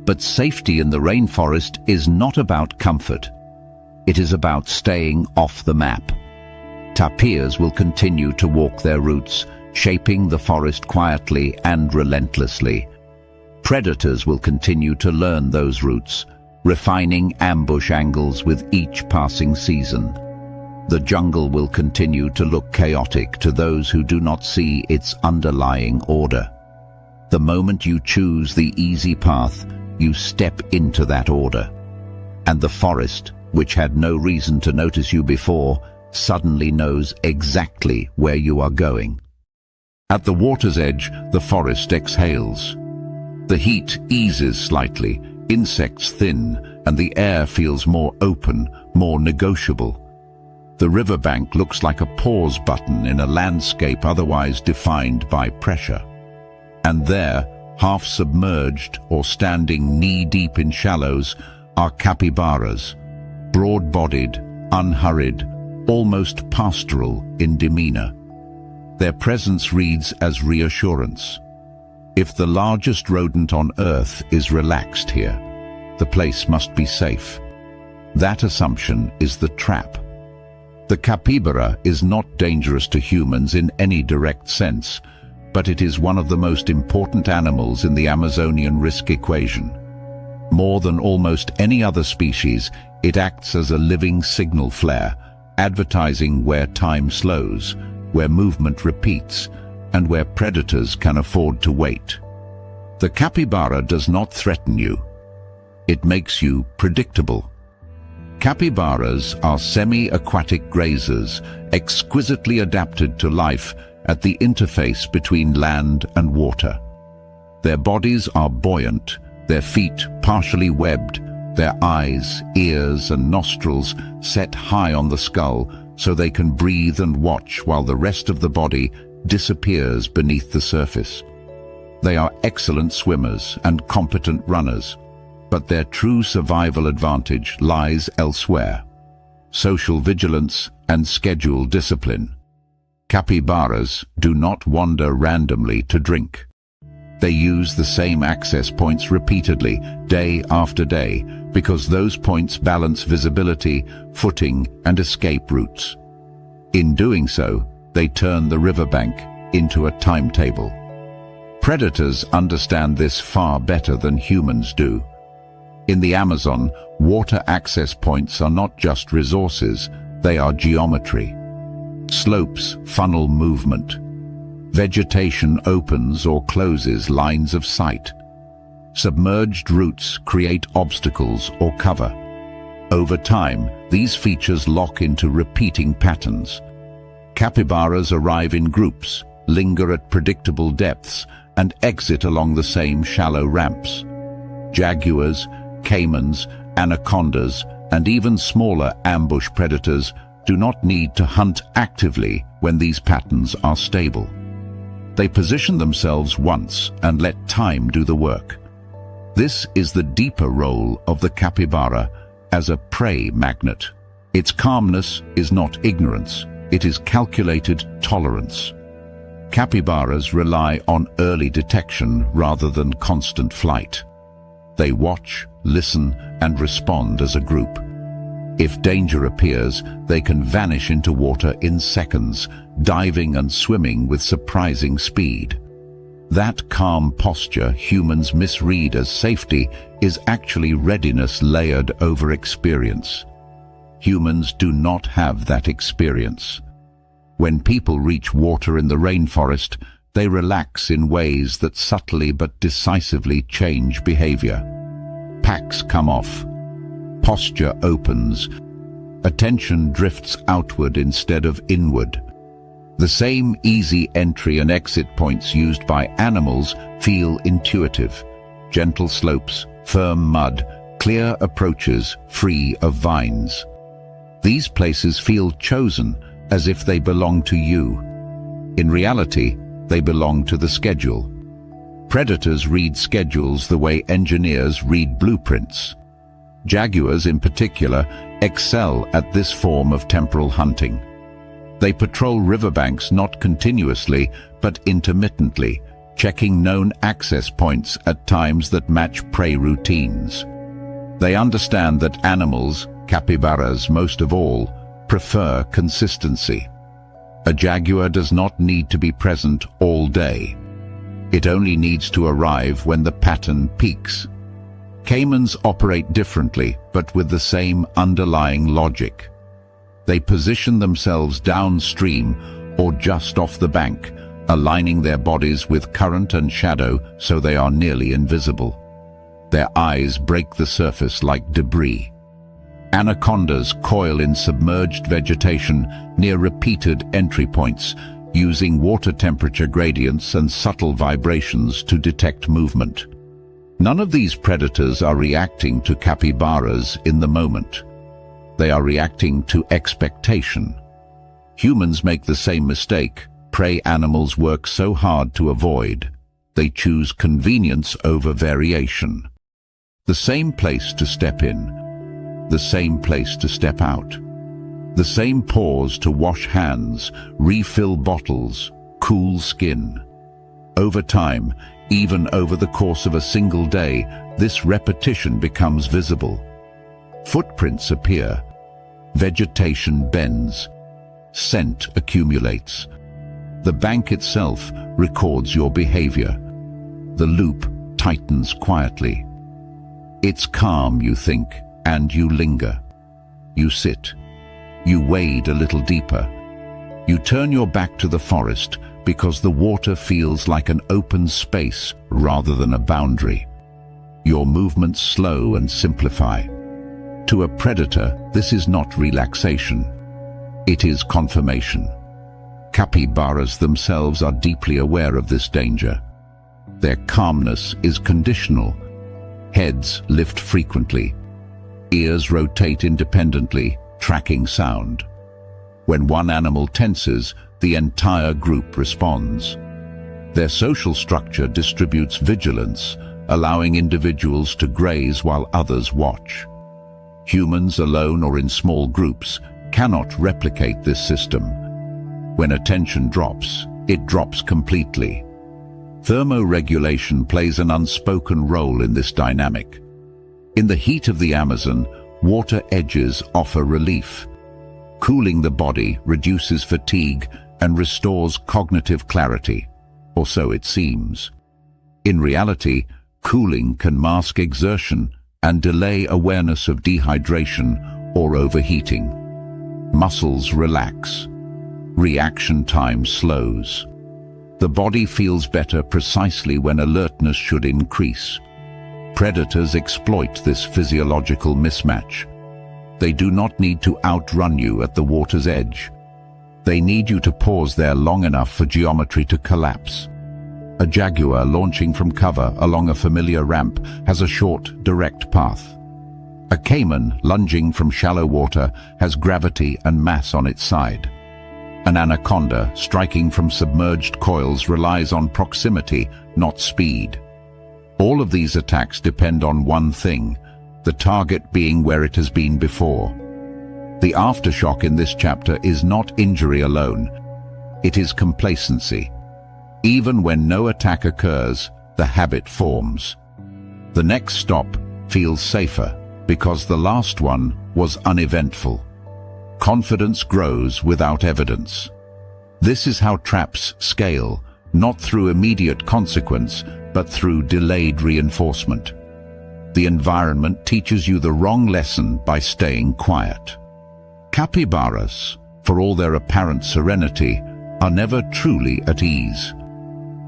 [SPEAKER 1] But safety in the rainforest is not about comfort. It is about staying off the map. Tapirs will continue to walk their routes, shaping the forest quietly and relentlessly. Predators will continue to learn those routes, refining ambush angles with each passing season. The jungle will continue to look chaotic to those who do not see its underlying order. The moment you choose the easy path, you step into that order. And the forest, which had no reason to notice you before, suddenly knows exactly where you are going. At the water's edge, the forest exhales. The heat eases slightly, insects thin, and the air feels more open, more negotiable. The riverbank looks like a pause button in a landscape otherwise defined by pressure. And there, half submerged or standing knee-deep in shallows, are capybaras, broad-bodied, unhurried, almost pastoral in demeanor. Their presence reads as reassurance. If the largest rodent on Earth is relaxed here, the place must be safe. That assumption is the trap. The capybara is not dangerous to humans in any direct sense, but it is one of the most important animals in the Amazonian risk equation. More than almost any other species, it acts as a living signal flare, advertising where time slows, where movement repeats, and where predators can afford to wait. The capybara does not threaten you. It makes you predictable. Capybaras are semi-aquatic grazers, exquisitely adapted to life at the interface between land and water. Their bodies are buoyant, their feet partially webbed, their eyes, ears, and nostrils set high on the skull so they can breathe and watch while the rest of the body disappears beneath the surface. They are excellent swimmers and competent runners, but their true survival advantage lies elsewhere: social vigilance and schedule discipline. Capybaras do not wander randomly to drink. They use the same access points repeatedly, day after day, because those points balance visibility, footing, and escape routes. In doing so, they turn the riverbank into a timetable. Predators understand this far better than humans do. In the Amazon, water access points are not just resources, they are geometry. Slopes funnel movement. Vegetation opens or closes lines of sight. Submerged roots create obstacles or cover. Over time, these features lock into repeating patterns. Capybaras arrive in groups, linger at predictable depths, and exit along the same shallow ramps. Jaguars, caimans, anacondas, and even smaller ambush predators do not need to hunt actively when these patterns are stable. They position themselves once and let time do the work. This is the deeper role of the capybara as a prey magnet. Its calmness is not ignorance, it is calculated tolerance. Capybaras rely on early detection rather than constant flight. They watch, listen, and respond as a group. If danger appears, they can vanish into water in seconds, diving and swimming with surprising speed. That calm posture humans misread as safety is actually readiness layered over experience. Humans do not have that experience. When people reach water in the rainforest, they relax in ways that subtly but decisively change behavior. Packs come off. Posture opens. Attention drifts outward instead of inward. The same easy entry and exit points used by animals feel intuitive. Gentle slopes, firm mud, clear approaches free of vines. These places feel chosen as if they belong to you. In reality, they belong to the schedule. Predators read schedules the way engineers read blueprints. Jaguars, in particular, excel at this form of temporal hunting. They patrol riverbanks not continuously, but intermittently, checking known access points at times that match prey routines. They understand that animals, capybaras most of all, prefer consistency. A jaguar does not need to be present all day. It only needs to arrive when the pattern peaks. Caimans operate differently, but with the same underlying logic. They position themselves downstream or just off the bank, aligning their bodies with current and shadow so they are nearly invisible. Their eyes break the surface like debris. Anacondas coil in submerged vegetation near repeated entry points, using water temperature gradients and subtle vibrations to detect movement. None of these predators are reacting to capybaras in the moment. They are reacting to expectation. Humans make the same mistake. Prey animals work so hard to avoid. They choose convenience over variation. The same place to step in, the same place to step out. The same pause to wash hands, refill bottles, cool skin. Over time, even over the course of a single day, this repetition becomes visible. Footprints appear. Vegetation bends. Scent accumulates. The bank itself records your behavior. The loop tightens quietly. It's calm, you think, and you linger. You sit. You wade a little deeper. You turn your back to the forest because the water feels like an open space rather than a boundary. Your movements slow and simplify. To a predator, this is not relaxation. It is confirmation. Capybaras themselves are deeply aware of this danger. Their calmness is conditional. Heads lift frequently. Ears rotate independently, tracking sound. When one animal tenses, the entire group responds. Their social structure distributes vigilance, allowing individuals to graze while others watch. Humans, alone or in small groups, cannot replicate this system. When attention drops, it drops completely. Thermoregulation plays an unspoken role in this dynamic. In the heat of the Amazon, water edges offer relief. Cooling the body reduces fatigue and restores cognitive clarity, or so it seems. In reality, cooling can mask exertion and delay awareness of dehydration or overheating. Muscles relax. Reaction time slows. The body feels better precisely when alertness should increase. Predators exploit this physiological mismatch. They do not need to outrun you at the water's edge. They need you to pause there long enough for geometry to collapse. A jaguar launching from cover along a familiar ramp has a short, direct path. A caiman lunging from shallow water has gravity and mass on its side. An anaconda striking from submerged coils relies on proximity, not speed. All of these attacks depend on one thing, the target being where it has been before. The aftershock in this chapter is not injury alone. It is complacency. Even when no attack occurs, the habit forms. The next stop feels safer because the last one was uneventful. Confidence grows without evidence. This is how traps scale, not through immediate consequence, but through delayed reinforcement. The environment teaches you the wrong lesson by staying quiet. Capybaras, for all their apparent serenity, are never truly at ease.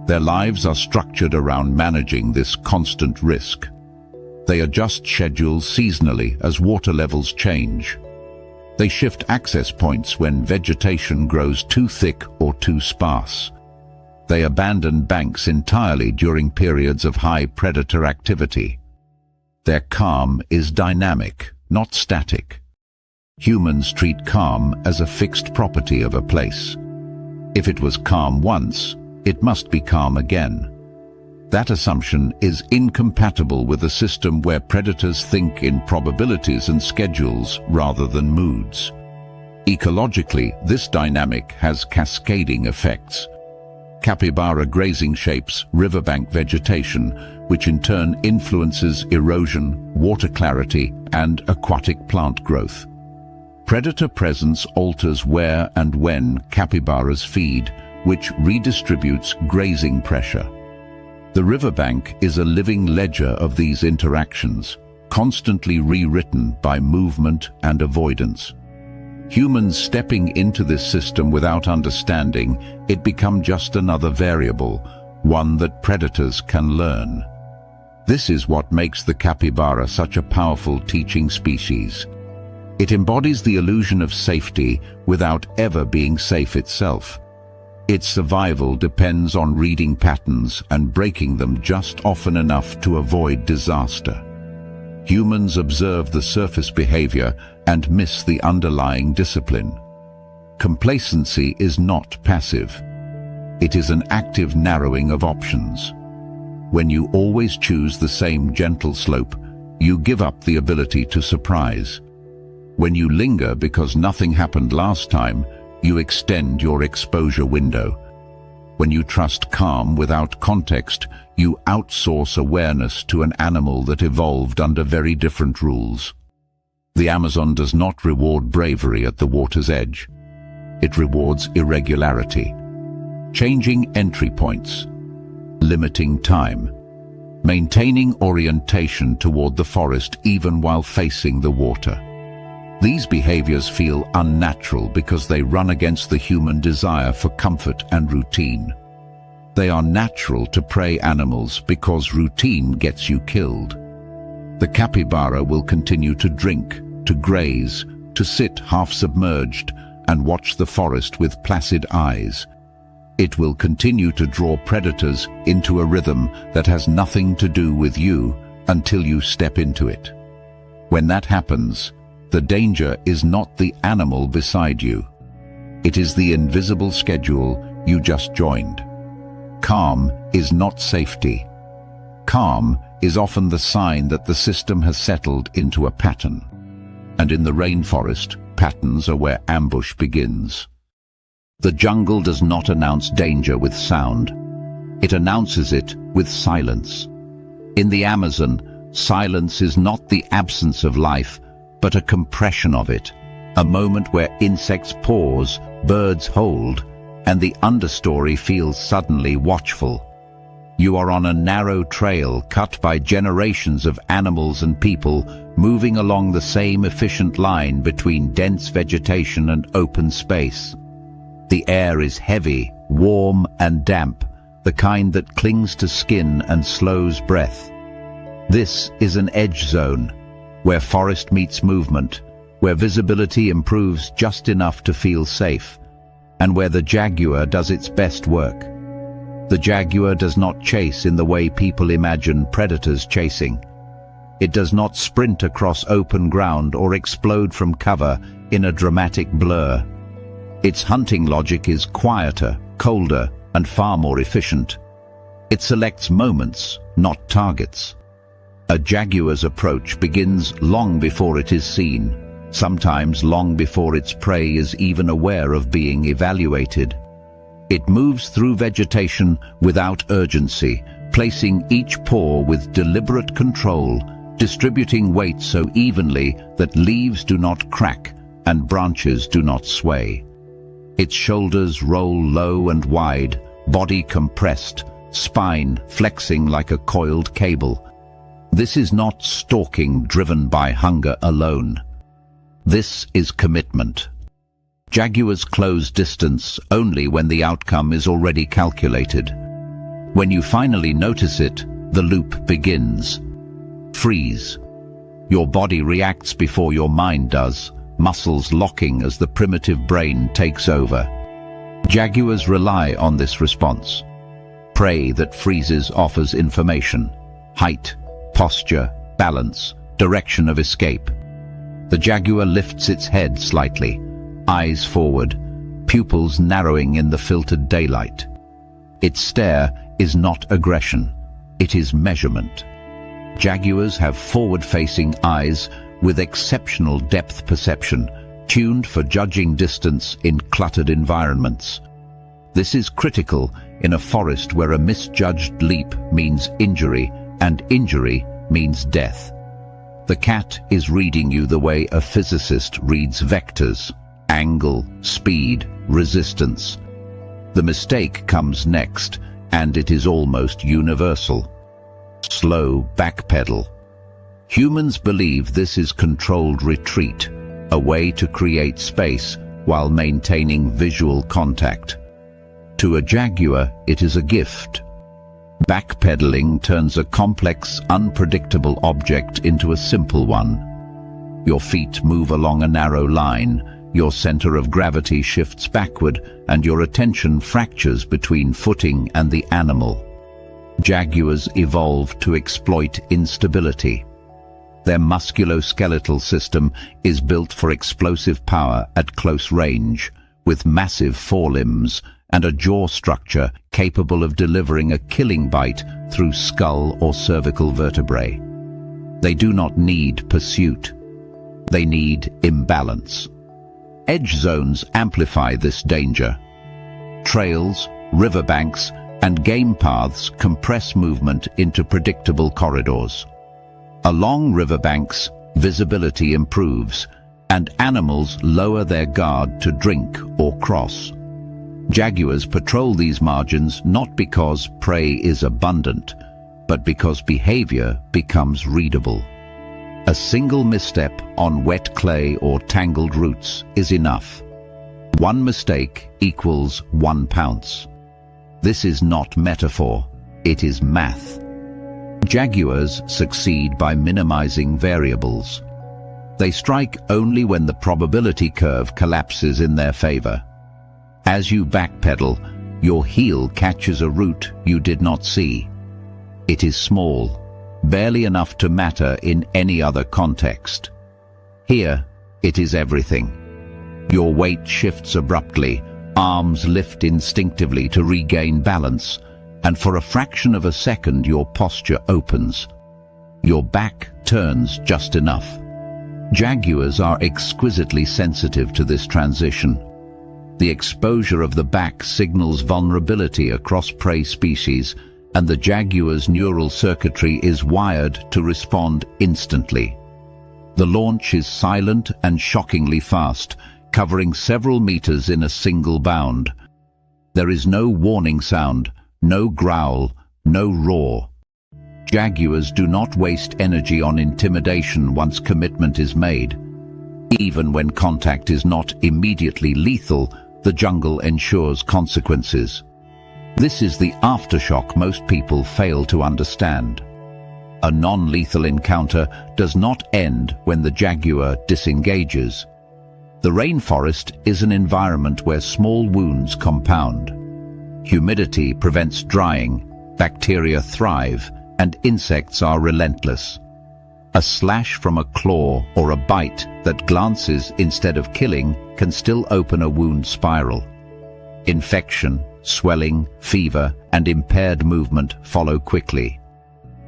[SPEAKER 1] Their lives are structured around managing this constant risk. They adjust schedules seasonally as water levels change. They shift access points when vegetation grows too thick or too sparse. They abandon banks entirely during periods of high predator activity. Their calm is dynamic, not static. Humans treat calm as a fixed property of a place. If it was calm once, it must be calm again. That assumption is incompatible with a system where predators think in probabilities and schedules rather than moods. Ecologically, this dynamic has cascading effects. Capybara grazing shapes riverbank vegetation, which in turn influences erosion, water clarity, and aquatic plant growth. Predator presence alters where and when capybaras feed, which redistributes grazing pressure. The riverbank is a living ledger of these interactions, constantly rewritten by movement and avoidance. Humans stepping into this system without understanding it become just another variable, one that predators can learn. This is what makes the capybara such a powerful teaching species. It embodies the illusion of safety without ever being safe itself. Its survival depends on reading patterns and breaking them just often enough to avoid disaster. Humans observe the surface behavior and miss the underlying discipline. Complacency is not passive. It is an active narrowing of options. When you always choose the same gentle slope, you give up the ability to surprise. When you linger because nothing happened last time, you extend your exposure window. When you trust calm without context, you outsource awareness to an animal that evolved under very different rules. The Amazon does not reward bravery at the water's edge. It rewards irregularity. Changing entry points, limiting time, maintaining orientation toward the forest even while facing the water. These behaviors feel unnatural because they run against the human desire for comfort and routine. They are natural to prey animals because routine gets you killed. The capybara will continue to drink, to graze, to sit half-submerged and watch the forest with placid eyes. It will continue to draw predators into a rhythm that has nothing to do with you until you step into it. When that happens, the danger is not the animal beside you. It is the invisible schedule you just joined. Calm is not safety. Calm is often the sign that the system has settled into a pattern. And in the rainforest, patterns are where ambush begins. The jungle does not announce danger with sound. It announces it with silence. In the Amazon, silence is not the absence of life, but a compression of it, a moment where insects pause, birds hold, and the understory feels suddenly watchful. You are on a narrow trail cut by generations of animals and people moving along the same efficient line between dense vegetation and open space. The air is heavy, warm and damp, the kind that clings to skin and slows breath. This is an edge zone, where forest meets movement, where visibility improves just enough to feel safe, and where the jaguar does its best work. The jaguar does not chase in the way people imagine predators chasing. It does not sprint across open ground or explode from cover in a dramatic blur. Its hunting logic is quieter, colder, and far more efficient. It selects moments, not targets. A jaguar's approach begins long before it is seen, sometimes long before its prey is even aware of being evaluated. It moves through vegetation without urgency, placing each paw with deliberate control, distributing weight so evenly that leaves do not crack and branches do not sway. Its shoulders roll low and wide, body compressed, spine flexing like a coiled cable. This is not stalking driven by hunger alone. This is commitment. Jaguars close distance only when the outcome is already calculated. When you finally notice it, the loop begins. Freeze. Your body reacts before your mind does, muscles locking as the primitive brain takes over. Jaguars rely on this response. Prey that freezes offers information: height, posture, balance, direction of escape. The jaguar lifts its head slightly, eyes forward, pupils narrowing in the filtered daylight. Its stare is not aggression, it is measurement. Jaguars have forward-facing eyes with exceptional depth perception, tuned for judging distance in cluttered environments. This is critical in a forest where a misjudged leap means injury and injury means death. The cat is reading you the way a physicist reads vectors: angle, speed, resistance. The mistake comes next, and it is almost universal. Slow backpedal. Humans believe this is controlled retreat, a way to create space while maintaining visual contact. To a jaguar, it is a gift. Backpedaling turns a complex, unpredictable object into a simple one. Your feet move along a narrow line, your center of gravity shifts backward, and your attention fractures between footing and the animal. Jaguars evolved to exploit instability. Their musculoskeletal system is built for explosive power at close range, with massive forelimbs and a jaw structure capable of delivering a killing bite through skull or cervical vertebrae. They do not need pursuit. They need imbalance. Edge zones amplify this danger. Trails, riverbanks, and game paths compress movement into predictable corridors. Along riverbanks, visibility improves, and animals lower their guard to drink or cross. Jaguars patrol these margins not because prey is abundant, but because behavior becomes readable. A single misstep on wet clay or tangled roots is enough. One mistake equals 1 pounce. This is not metaphor, it is math. Jaguars succeed by minimizing variables. They strike only when the probability curve collapses in their favor. As you backpedal, your heel catches a root you did not see. It is small, barely enough to matter in any other context. Here, it is everything. Your weight shifts abruptly, arms lift instinctively to regain balance, and for a fraction of a second your posture opens. Your back turns just enough. Jaguars are exquisitely sensitive to this transition. The exposure of the back signals vulnerability across prey species, and the jaguar's neural circuitry is wired to respond instantly. The launch is silent and shockingly fast, covering several meters in a single bound. There is no warning sound, no growl, no roar. Jaguars do not waste energy on intimidation once commitment is made. Even when contact is not immediately lethal, the jungle ensures consequences. This is the aftershock most people fail to understand. A non-lethal encounter does not end when the jaguar disengages. The rainforest is an environment where small wounds compound. Humidity prevents drying, bacteria thrive, and insects are relentless. A slash from a claw or a bite that glances instead of killing can still open a wound spiral. Infection, swelling, fever, and impaired movement follow quickly.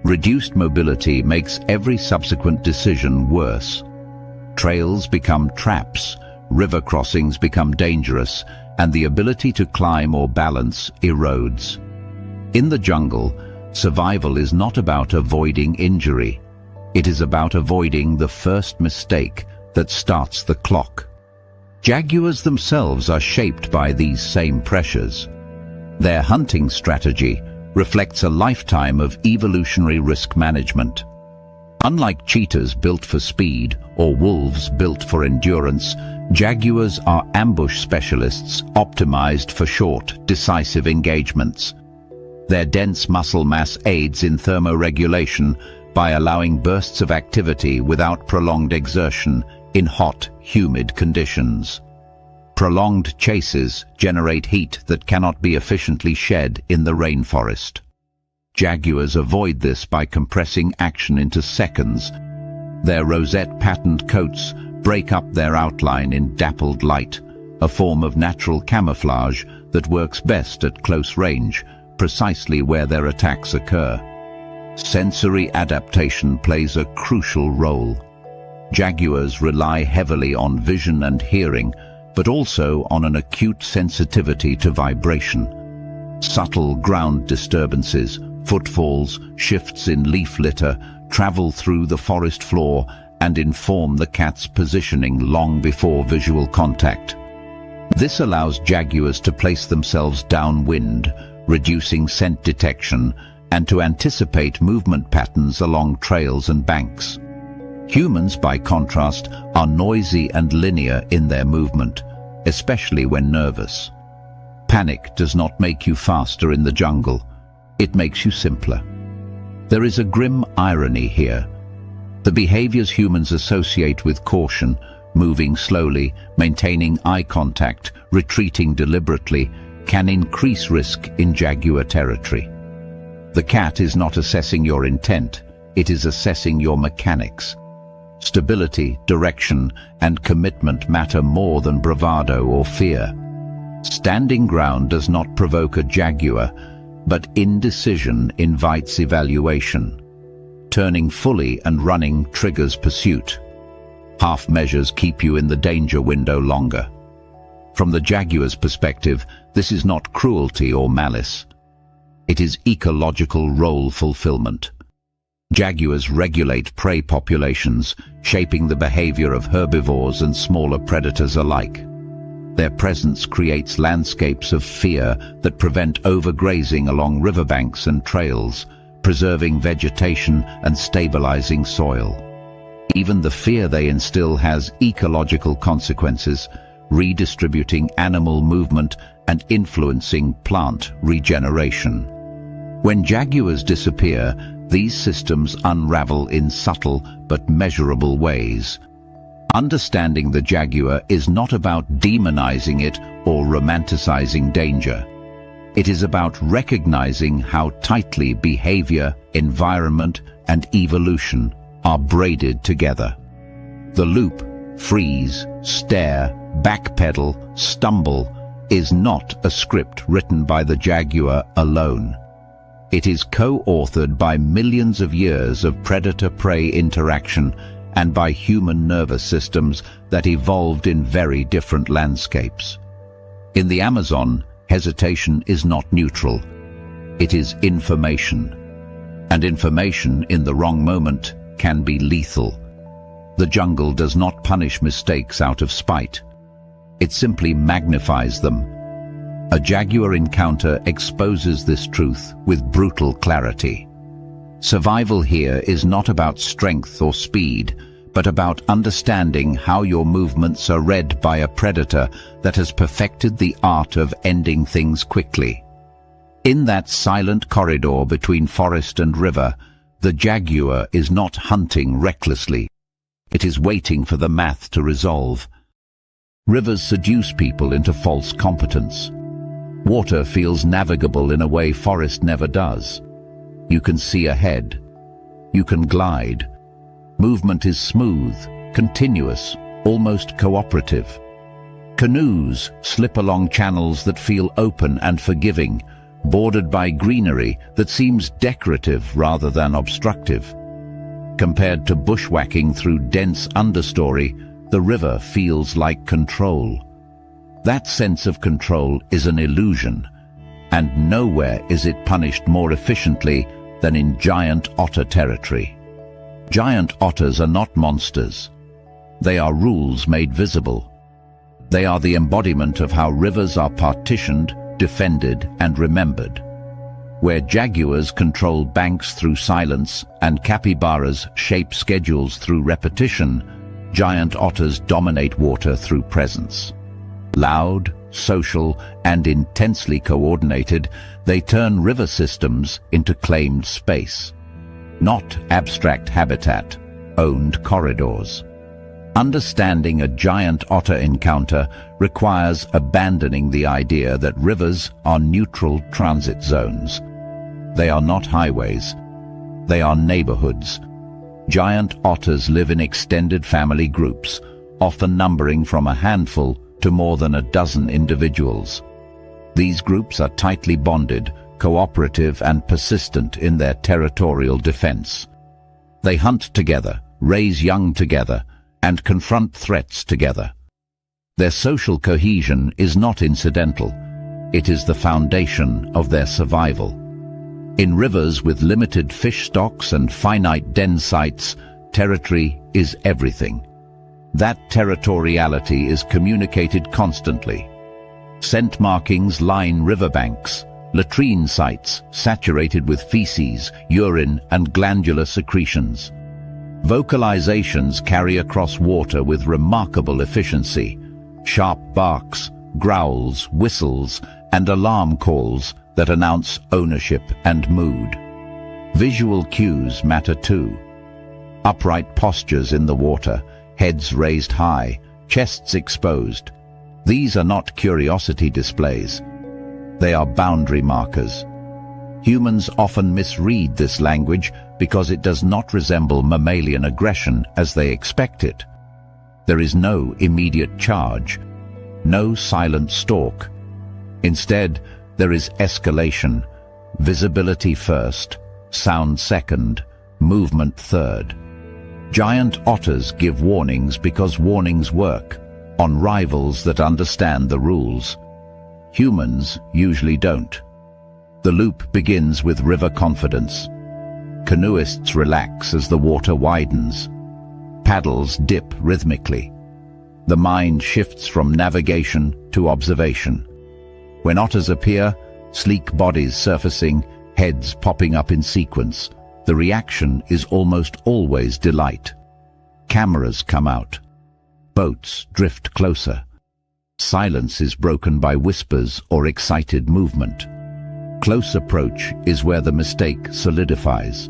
[SPEAKER 1] Reduced mobility makes every subsequent decision worse. Trails become traps, river crossings become dangerous, and the ability to climb or balance erodes. In the jungle, survival is not about avoiding injury. It is about avoiding the first mistake that starts the clock. Jaguars themselves are shaped by these same pressures. Their hunting strategy reflects a lifetime of evolutionary risk management. Unlike cheetahs built for speed or wolves built for endurance, jaguars are ambush specialists optimized for short, decisive engagements. Their dense muscle mass aids in thermoregulation by allowing bursts of activity without prolonged exertion, in hot, humid conditions. Prolonged chases generate heat that cannot be efficiently shed in the rainforest. Jaguars avoid this by compressing action into seconds. Their rosette-patterned coats break up their outline in dappled light, a form of natural camouflage that works best at close range, precisely where their attacks occur. Sensory adaptation plays a crucial role. Jaguars rely heavily on vision and hearing, but also on an acute sensitivity to vibration. Subtle ground disturbances, footfalls, shifts in leaf litter travel through the forest floor and inform the cat's positioning long before visual contact. This allows jaguars to place themselves downwind, reducing scent detection, and to anticipate movement patterns along trails and banks. Humans, by contrast, are noisy and linear in their movement, especially when nervous. Panic does not make you faster in the jungle. It makes you simpler. There is a grim irony here. The behaviors humans associate with caution, moving slowly, maintaining eye contact, retreating deliberately, can increase risk in jaguar territory. The cat is not assessing your intent, it is assessing your mechanics. Stability, direction, and commitment matter more than bravado or fear. Standing ground does not provoke a jaguar, but indecision invites evaluation. Turning fully and running triggers pursuit. Half measures keep you in the danger window longer. From the jaguar's perspective, this is not cruelty or malice. It is ecological role fulfillment. Jaguars regulate prey populations, shaping the behavior of herbivores and smaller predators alike. Their presence creates landscapes of fear that prevent overgrazing along riverbanks and trails, preserving vegetation and stabilizing soil. Even the fear they instill has ecological consequences, redistributing animal movement and influencing plant regeneration. When jaguars disappear, these systems unravel in subtle but measurable ways. Understanding the jaguar is not about demonizing it or romanticizing danger. It is about recognizing how tightly behavior, environment, and evolution are braided together. The loop, freeze, stare, backpedal, stumble, is not a script written by the jaguar alone. It is co-authored by millions of years of predator-prey interaction and by human nervous systems that evolved in very different landscapes. In the Amazon, hesitation is not neutral. It is information. And information in the wrong moment can be lethal. The jungle does not punish mistakes out of spite. It simply magnifies them. A jaguar encounter exposes this truth with brutal clarity. Survival here is not about strength or speed, but about understanding how your movements are read by a predator that has perfected the art of ending things quickly. In that silent corridor between forest and river, the jaguar is not hunting recklessly. It is waiting for the math to resolve. Rivers seduce people into false competence. Water feels navigable in a way forest never does. You can see ahead. You can glide. Movement is smooth, continuous, almost cooperative. Canoes slip along channels that feel open and forgiving, bordered by greenery that seems decorative rather than obstructive. Compared to bushwhacking through dense understory, the river feels like control. That sense of control is an illusion, and nowhere is it punished more efficiently than in giant otter territory. Giant otters are not monsters. They are rules made visible. They are the embodiment of how rivers are partitioned, defended, and remembered. Where jaguars control banks through silence and capybaras shape schedules through repetition, giant otters dominate water through presence. Loud, social, and intensely coordinated, they turn river systems into claimed space. Not abstract habitat, owned corridors. Understanding a giant otter encounter requires abandoning the idea that rivers are neutral transit zones. They are not highways. They are neighborhoods. Giant otters live in extended family groups, often numbering from a handful to more than a dozen individuals. These groups are tightly bonded, cooperative and persistent in their territorial defense. They hunt together, raise young together, and confront threats together. Their social cohesion is not incidental. It is the foundation of their survival. In rivers with limited fish stocks and finite den sites, territory is everything. That territoriality is communicated constantly. Scent markings line riverbanks, latrine sites saturated with feces, urine, and glandular secretions. Vocalizations carry across water with remarkable efficiency. Sharp barks, growls, whistles, and alarm calls that announce ownership and mood. Visual cues matter too. Upright postures in the water, heads raised high, chests exposed. These are not curiosity displays. They are boundary markers. Humans often misread this language because it does not resemble mammalian aggression as they expect it. There is no immediate charge, no silent stalk. Instead, there is escalation, visibility first, sound second, movement third. Giant otters give warnings because warnings work, on rivals that understand the rules. Humans usually don't. The loop begins with river confidence. Canoeists relax as the water widens. Paddles dip rhythmically. The mind shifts from navigation to observation. When otters appear, sleek bodies surfacing, heads popping up in sequence, the reaction is almost always delight. Cameras come out. Boats drift closer. Silence is broken by whispers or excited movement. Close approach is where the mistake solidifies.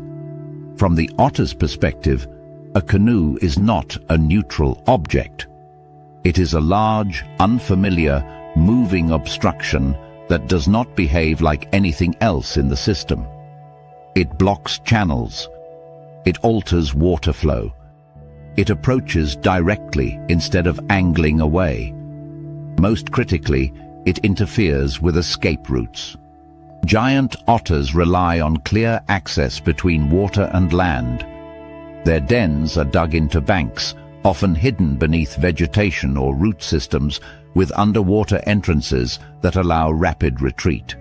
[SPEAKER 1] From the otter's perspective, a canoe is not a neutral object. It is a large, unfamiliar, moving obstruction that does not behave like anything else in the system. It blocks channels. It alters water flow. It approaches directly instead of angling away. Most critically, it interferes with escape routes. Giant otters rely on clear access between water and land. Their dens are dug into banks, often hidden beneath vegetation or root systems, with underwater entrances that allow rapid retreat.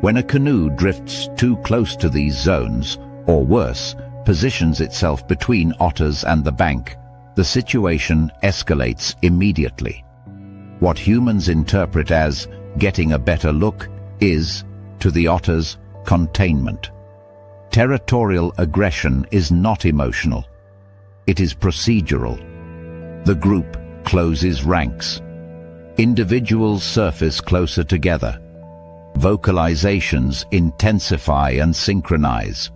[SPEAKER 1] When a canoe drifts too close to these zones, or worse, positions itself between otters and the bank, the situation escalates immediately. What humans interpret as getting a better look is, to the otters, containment. Territorial aggression is not emotional. It is procedural. The group closes ranks. Individuals surface closer together. Vocalizations intensify and synchronize.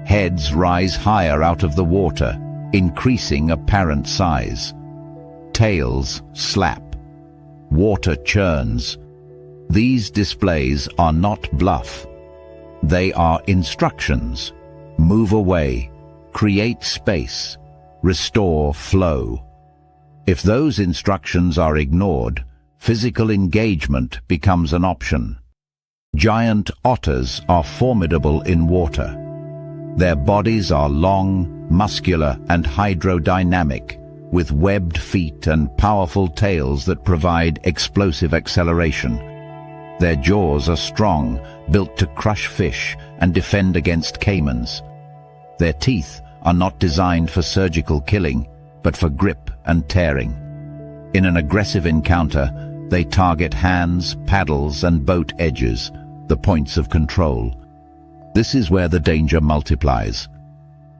[SPEAKER 1] Heads rise higher out of the water, increasing apparent size. Tails slap. Water churns. These displays are not bluff. They are instructions. Move away, create space, restore flow. If those instructions are ignored, physical engagement becomes an option. Giant otters are formidable in water. Their bodies are long, muscular, and hydrodynamic, with webbed feet and powerful tails that provide explosive acceleration. Their jaws are strong, built to crush fish and defend against caimans. Their teeth are not designed for surgical killing, but for grip and tearing. In an aggressive encounter, they target hands, paddles, and boat edges, the points of control. This is where the danger multiplies.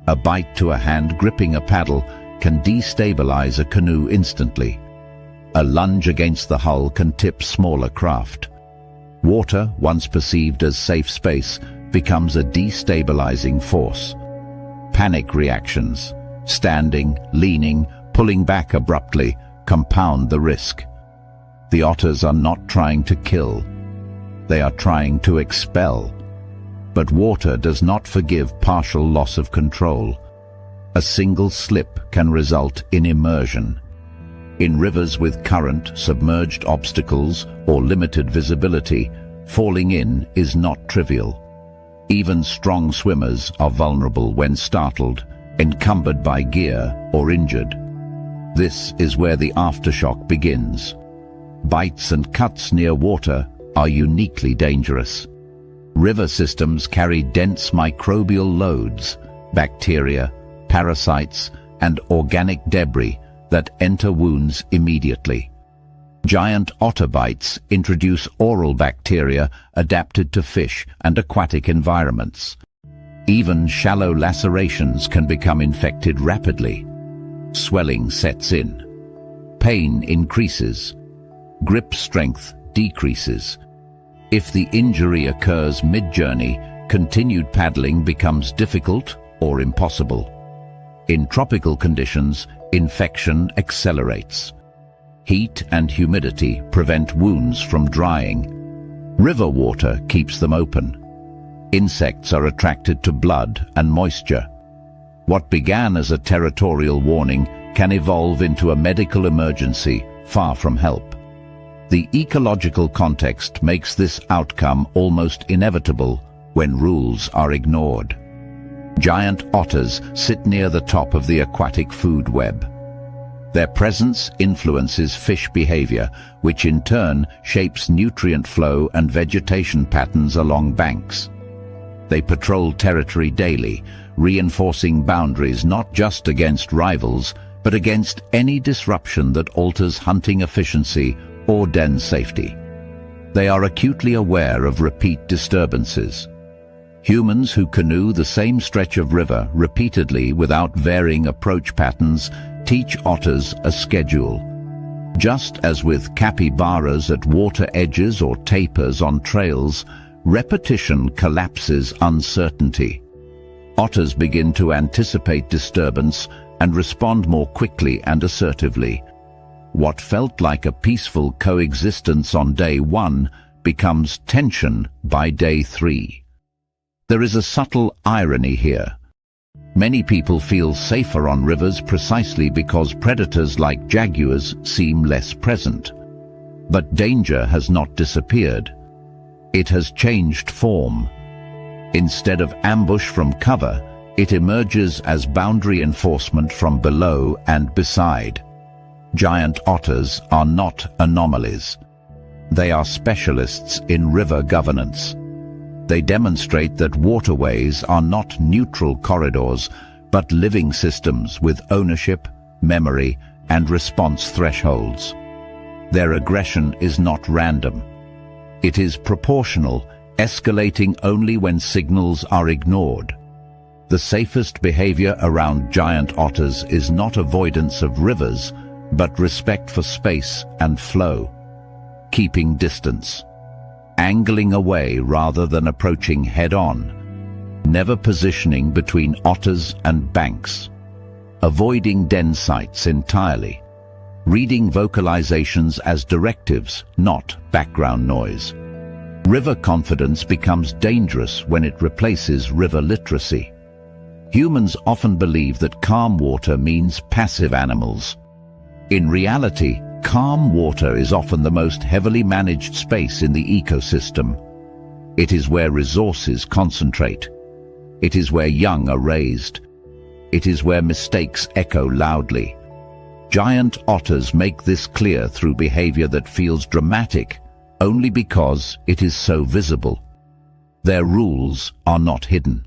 [SPEAKER 1] A bite to a hand gripping a paddle can destabilize a canoe instantly. A lunge against the hull can tip smaller craft. Water, once perceived as safe space, becomes a destabilizing force. Panic reactions, standing, leaning, pulling back abruptly, compound the risk. The otters are not trying to kill. They are trying to expel. But water does not forgive partial loss of control. A single slip can result in immersion. In rivers with current, submerged obstacles, or limited visibility, falling in is not trivial. Even strong swimmers are vulnerable when startled, encumbered by gear, or injured. This is where the aftershock begins. Bites and cuts near water are uniquely dangerous. River systems carry dense microbial loads, bacteria, parasites, and organic debris that enter wounds immediately. Giant otter bites introduce oral bacteria adapted to fish and aquatic environments. Even shallow lacerations can become infected rapidly. Swelling sets in. Pain increases. Grip strength decreases. If the injury occurs mid-journey, continued paddling becomes difficult or impossible. In tropical conditions, infection accelerates. Heat and humidity prevent wounds from drying. River water keeps them open. Insects are attracted to blood and moisture. What began as a territorial warning can evolve into a medical emergency far from help. The ecological context makes this outcome almost inevitable when rules are ignored. Giant otters sit near the top of the aquatic food web. Their presence influences fish behavior, which in turn shapes nutrient flow and vegetation patterns along banks. They patrol territory daily, reinforcing boundaries not just against rivals, but against any disruption that alters hunting efficiency or den safety. They are acutely aware of repeat disturbances. Humans who canoe the same stretch of river repeatedly without varying approach patterns teach otters a schedule. Just as with capybaras at water edges or tapirs on trails, repetition collapses uncertainty. Otters begin to anticipate disturbance and respond more quickly and assertively. What felt like a peaceful coexistence on day 1 becomes tension by day 3. There is a subtle irony here. Many people feel safer on rivers precisely because predators like jaguars seem less present. But danger has not disappeared. It has changed form. Instead of ambush from cover, it emerges as boundary enforcement from below and beside. Giant otters are not anomalies. They are specialists in river governance. They demonstrate that waterways are not neutral corridors, but living systems with ownership, memory, and response thresholds. Their aggression is not random. It is proportional, escalating only when signals are ignored. The safest behavior around giant otters is not avoidance of rivers, but respect for space and flow. Keeping distance. Angling away rather than approaching head-on. Never positioning between otters and banks. Avoiding den sites entirely. Reading vocalizations as directives, not background noise. River confidence becomes dangerous when it replaces river literacy. Humans often believe that calm water means passive animals. In reality, calm water is often the most heavily managed space in the ecosystem. It is where resources concentrate. It is where young are raised. It is where mistakes echo loudly. Giant otters make this clear through behavior that feels dramatic only because it is so visible. Their rules are not hidden.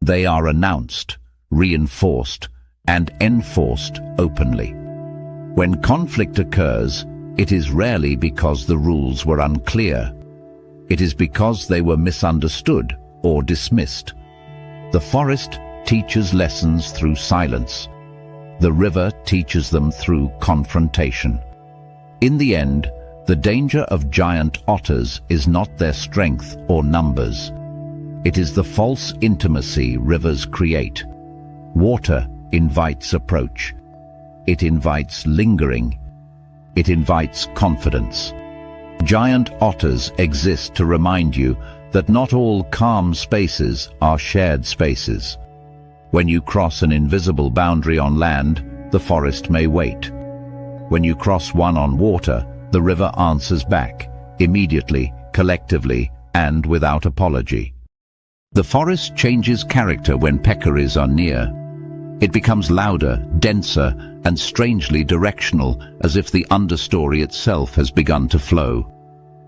[SPEAKER 1] They are announced, reinforced, and enforced openly. When conflict occurs, it is rarely because the rules were unclear. It is because they were misunderstood or dismissed. The forest teaches lessons through silence. The river teaches them through confrontation. In the end, the danger of giant otters is not their strength or numbers. It is the false intimacy rivers create. Water invites approach. it invites lingering. It invites confidence. Giant otters exist to remind you that not all calm spaces are shared spaces. When you cross an invisible boundary on land, the forest may wait. When you cross one on water, the river answers back, immediately, collectively, and without apology. The forest changes character when peccaries are near. It becomes louder, denser, and strangely directional, as if the understory itself has begun to flow.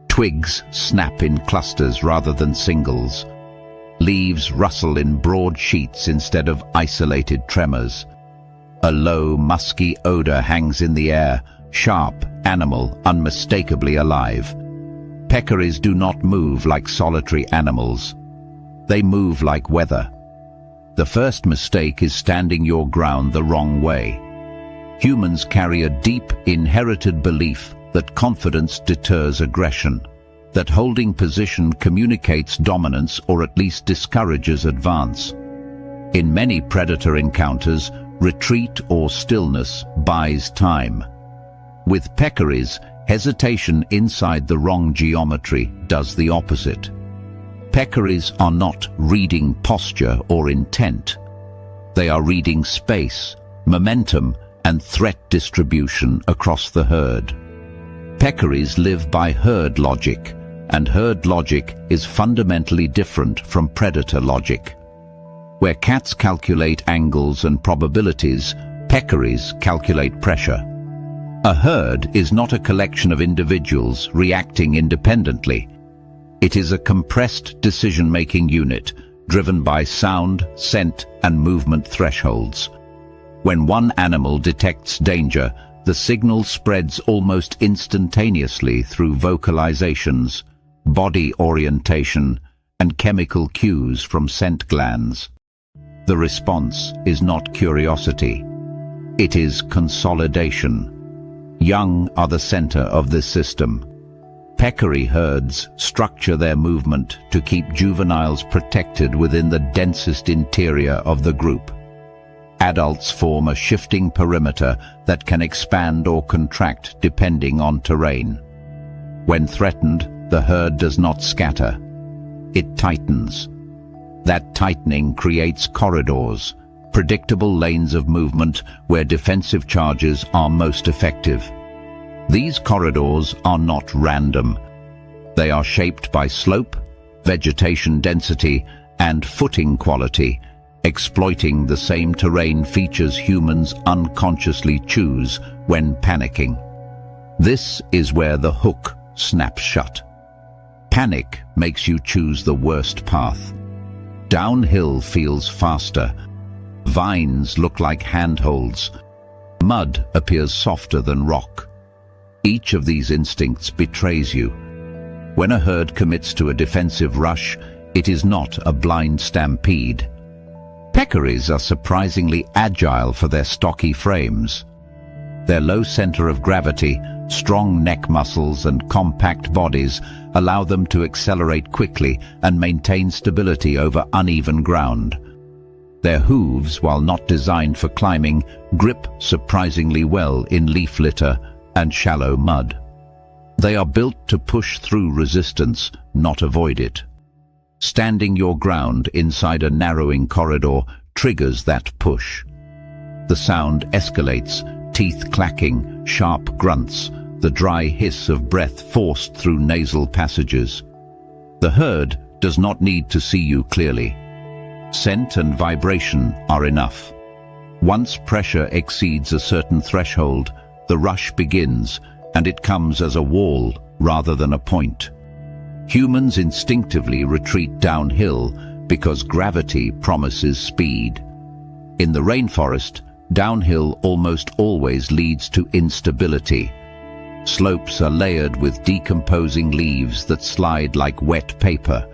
[SPEAKER 1] Twigs snap in clusters rather than singles. Leaves rustle in broad sheets instead of isolated tremors. A low, musky odor hangs in the air, sharp, animal, unmistakably alive. Peccaries do not move like solitary animals. They move like weather. The first mistake is standing your ground the wrong way. Humans carry a deep, inherited belief that confidence deters aggression, that holding position communicates dominance or at least discourages advance. In many predator encounters, retreat or stillness buys time. With peccaries, hesitation inside the wrong geometry does the opposite. Peccaries are not reading posture or intent. They are reading space, momentum, and threat distribution across the herd. Peccaries live by herd logic, and herd logic is fundamentally different from predator logic. Where cats calculate angles and probabilities, peccaries calculate pressure. A herd is not a collection of individuals reacting independently. It is a compressed decision-making unit, driven by sound, scent, and movement thresholds. When one animal detects danger, the signal spreads almost instantaneously through vocalizations, body orientation, and chemical cues from scent glands. The response is not curiosity. It is consolidation. Young are the center of this system. Peccary herds structure their movement to keep juveniles protected within the densest interior of the group. Adults form a shifting perimeter that can expand or contract depending on terrain. When threatened, the herd does not scatter. It tightens. That tightening creates corridors, predictable lanes of movement where defensive charges are most effective. These corridors are not random. They are shaped by slope, vegetation density, and footing quality, exploiting the same terrain features humans unconsciously choose when panicking. This is where the hook snaps shut. Panic makes you choose the worst path. Downhill feels faster. Vines look like handholds. Mud appears softer than rock. Each of these instincts betrays you. When a herd commits to a defensive rush, it is not a blind stampede. Peccaries are surprisingly agile for their stocky frames. Their low center of gravity, strong neck muscles, and compact bodies allow them to accelerate quickly and maintain stability over uneven ground. Their hooves, while not designed for climbing, grip surprisingly well in leaf litter and shallow mud. They are built to push through resistance, not avoid it. Standing your ground inside a narrowing corridor triggers that push. The sound escalates, teeth clacking, sharp grunts, the dry hiss of breath forced through nasal passages. The herd does not need to see you clearly. Scent and vibration are enough. Once pressure exceeds a certain threshold, the rush begins, and it comes as a wall rather than a point. Humans instinctively retreat downhill because gravity promises speed. In the rainforest, downhill almost always leads to instability. Slopes are layered with decomposing leaves that slide like wet paper.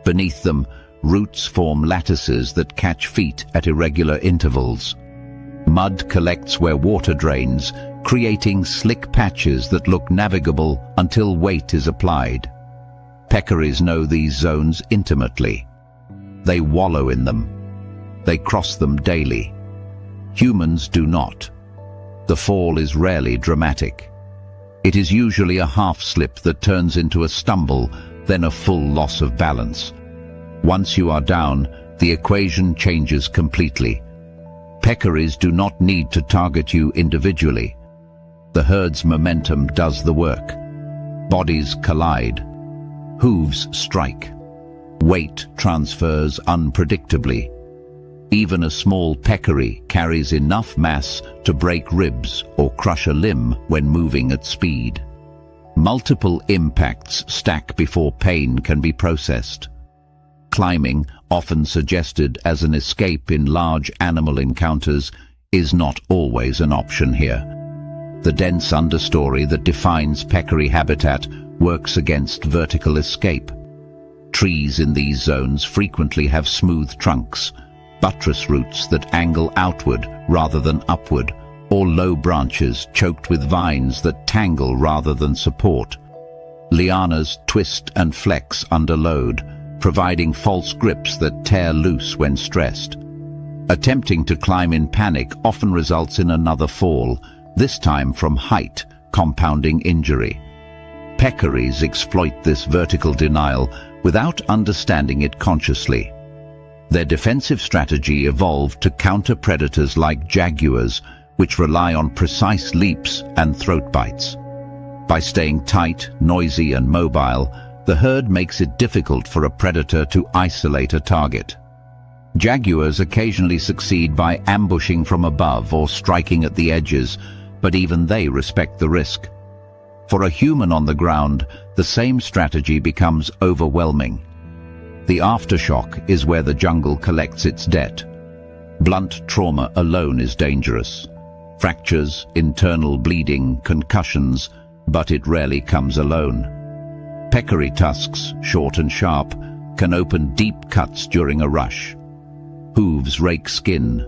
[SPEAKER 1] Beneath them, roots form lattices that catch feet at irregular intervals. Mud collects where water drains, creating slick patches that look navigable until weight is applied. Peccaries know these zones intimately. They wallow in them. They cross them daily. Humans do not. The fall is rarely dramatic. It is usually a half-slip that turns into a stumble, then a full loss of balance. Once you are down, the equation changes completely. Peccaries do not need to target you individually. The herd's momentum does the work. Bodies collide. Hooves strike. Weight transfers unpredictably. Even a small peccary carries enough mass to break ribs or crush a limb when moving at speed. Multiple impacts stack before pain can be processed. Climbing, often suggested as an escape in large animal encounters, is not always an option here. The dense understory that defines peccary habitat works against vertical escape. Trees in these zones frequently have smooth trunks, buttress roots that angle outward rather than upward, or low branches choked with vines that tangle rather than support. Lianas twist and flex under load, providing false grips that tear loose when stressed. Attempting to climb in panic often results in another fall, this time from height, compounding injury. Peccaries exploit this vertical denial without understanding it consciously. Their defensive strategy evolved to counter predators like jaguars, which rely on precise leaps and throat bites. By staying tight, noisy, and mobile, the herd makes it difficult for a predator to isolate a target. Jaguars occasionally succeed by ambushing from above or striking at the edges, but even they respect the risk. For a human on the ground, the same strategy becomes overwhelming. The aftershock is where the jungle collects its debt. Blunt trauma alone is dangerous. Fractures, internal bleeding, concussions, but it rarely comes alone. Peccary tusks, short and sharp, can open deep cuts during a rush. Hooves rake skin.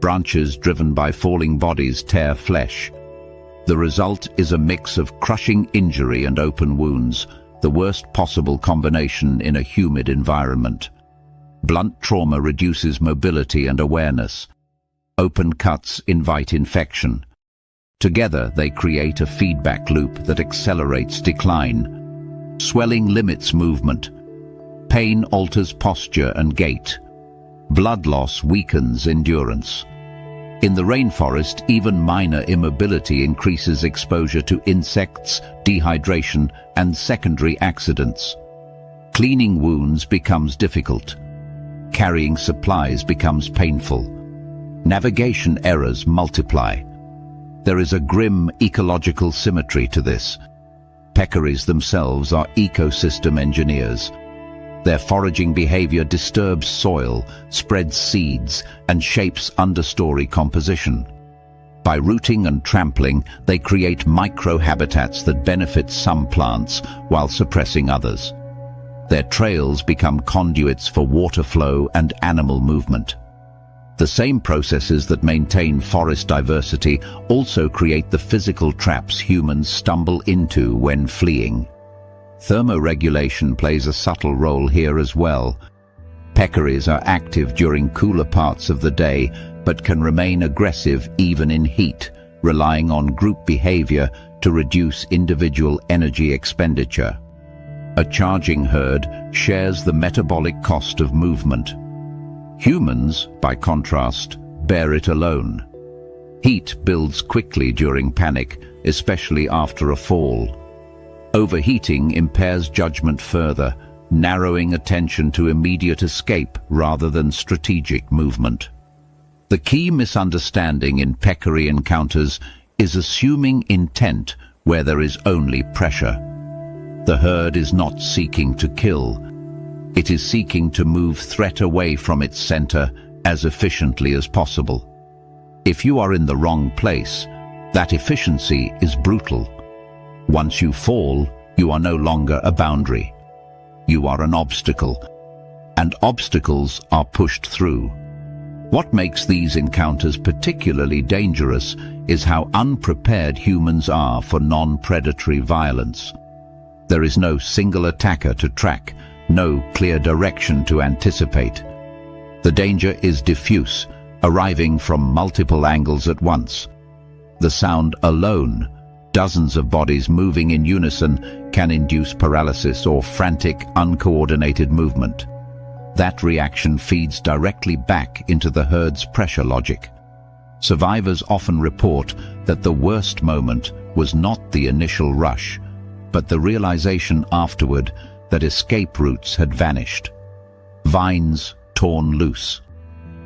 [SPEAKER 1] Branches driven by falling bodies tear flesh. The result is a mix of crushing injury and open wounds, the worst possible combination in a humid environment. Blunt trauma reduces mobility and awareness. Open cuts invite infection. Together they create a feedback loop that accelerates decline. Swelling limits movement. Pain alters posture and gait. Blood loss weakens endurance. In the rainforest, even minor immobility increases exposure to insects, dehydration, and secondary accidents. Cleaning wounds becomes difficult. Carrying supplies becomes painful. Navigation errors multiply. There is a grim ecological symmetry to this. Peccaries themselves are ecosystem engineers. Their foraging behavior disturbs soil, spreads seeds, and shapes understory composition. By rooting and trampling, they create micro-habitats that benefit some plants while suppressing others. Their trails become conduits for water flow and animal movement. The same processes that maintain forest diversity also create the physical traps humans stumble into when fleeing. Thermoregulation plays a subtle role here as well. Peccaries are active during cooler parts of the day, but can remain aggressive even in heat, relying on group behavior to reduce individual energy expenditure. A charging herd shares the metabolic cost of movement. Humans, by contrast, bear it alone. Heat builds quickly during panic, especially after a fall. Overheating impairs judgment further, narrowing attention to immediate escape rather than strategic movement. The key misunderstanding in peccary encounters is assuming intent where there is only pressure. The herd is not seeking to kill. It is seeking to move threat away from its center as efficiently as possible. If you are in the wrong place, that efficiency is brutal. Once you fall, you are no longer a boundary. You are an obstacle, and obstacles are pushed through. What makes these encounters particularly dangerous is how unprepared humans are for non-predatory violence. There is no single attacker to track, no clear direction to anticipate. The danger is diffuse, arriving from multiple angles at once. The sound alone, dozens of bodies moving in unison, can induce paralysis or frantic, uncoordinated movement. That reaction feeds directly back into the herd's pressure logic. Survivors often report that the worst moment was not the initial rush, but the realization afterward that escape routes had vanished. Vines torn loose,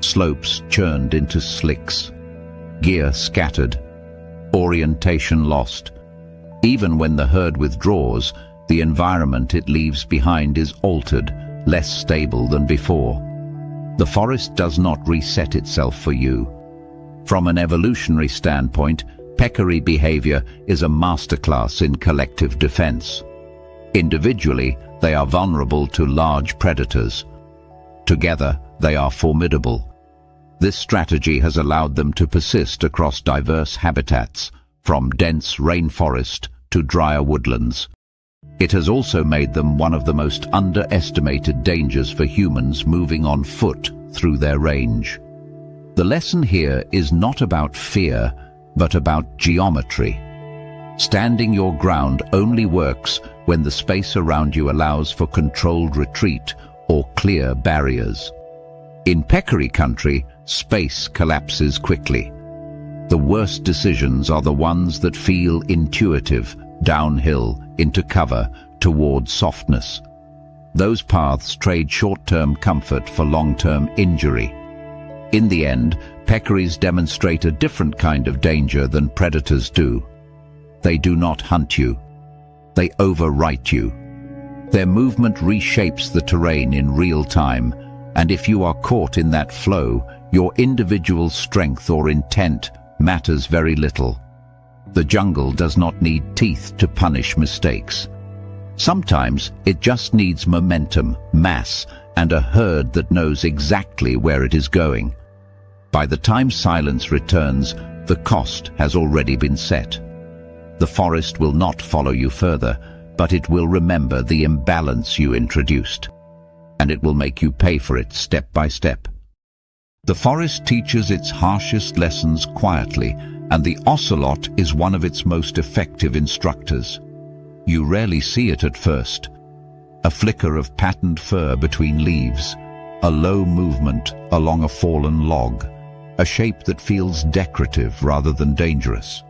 [SPEAKER 1] slopes churned into slicks, gear scattered, orientation lost. Even when the herd withdraws, the environment it leaves behind is altered, less stable than before. The forest does not reset itself for you. From an evolutionary standpoint, peccary behavior is a masterclass in collective defense. Individually, they are vulnerable to large predators. Together, they are formidable. This strategy has allowed them to persist across diverse habitats, from dense rainforest to drier woodlands. It has also made them one of the most underestimated dangers for humans moving on foot through their range. The lesson here is not about fear, but about geometry. Standing your ground only works when the space around you allows for controlled retreat or clear barriers. In peccary country, space collapses quickly. The worst decisions are the ones that feel intuitive, downhill, into cover, towards softness. Those paths trade short-term comfort for long-term injury. In the end, peccaries demonstrate a different kind of danger than predators do. They do not hunt you. They overwrite you. Their movement reshapes the terrain in real time, and if you are caught in that flow, your individual strength or intent matters very little. The jungle does not need teeth to punish mistakes. Sometimes it just needs momentum, mass, and a herd that knows exactly where it is going. By the time silence returns, the cost has already been set. The forest will not follow you further, but it will remember the imbalance you introduced, and it will make you pay for it step by step. The forest teaches its harshest lessons quietly, and the ocelot is one of its most effective instructors. You rarely see it at first. A flicker of patterned fur between leaves, a low movement along a fallen log, a shape that feels decorative rather than dangerous.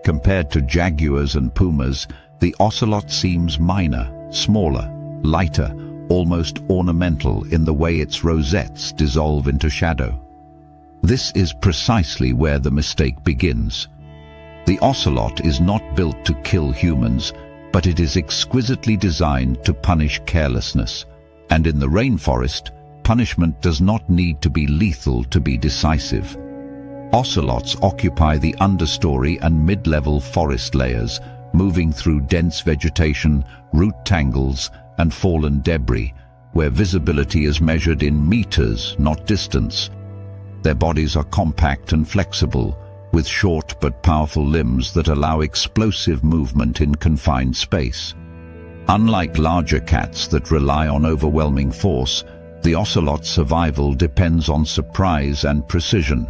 [SPEAKER 1] Compared to jaguars and pumas, the ocelot seems minor, smaller, lighter, almost ornamental in the way its rosettes dissolve into shadow. This is precisely where the mistake begins. The ocelot is not built to kill humans, but it is exquisitely designed to punish carelessness. And in the rainforest, punishment does not need to be lethal to be decisive. Ocelots occupy the understory and mid-level forest layers, moving through dense vegetation, root tangles, and fallen debris, where visibility is measured in meters, not distance. Their bodies are compact and flexible, with short but powerful limbs that allow explosive movement in confined space. Unlike larger cats that rely on overwhelming force, the ocelot's survival depends on surprise and precision.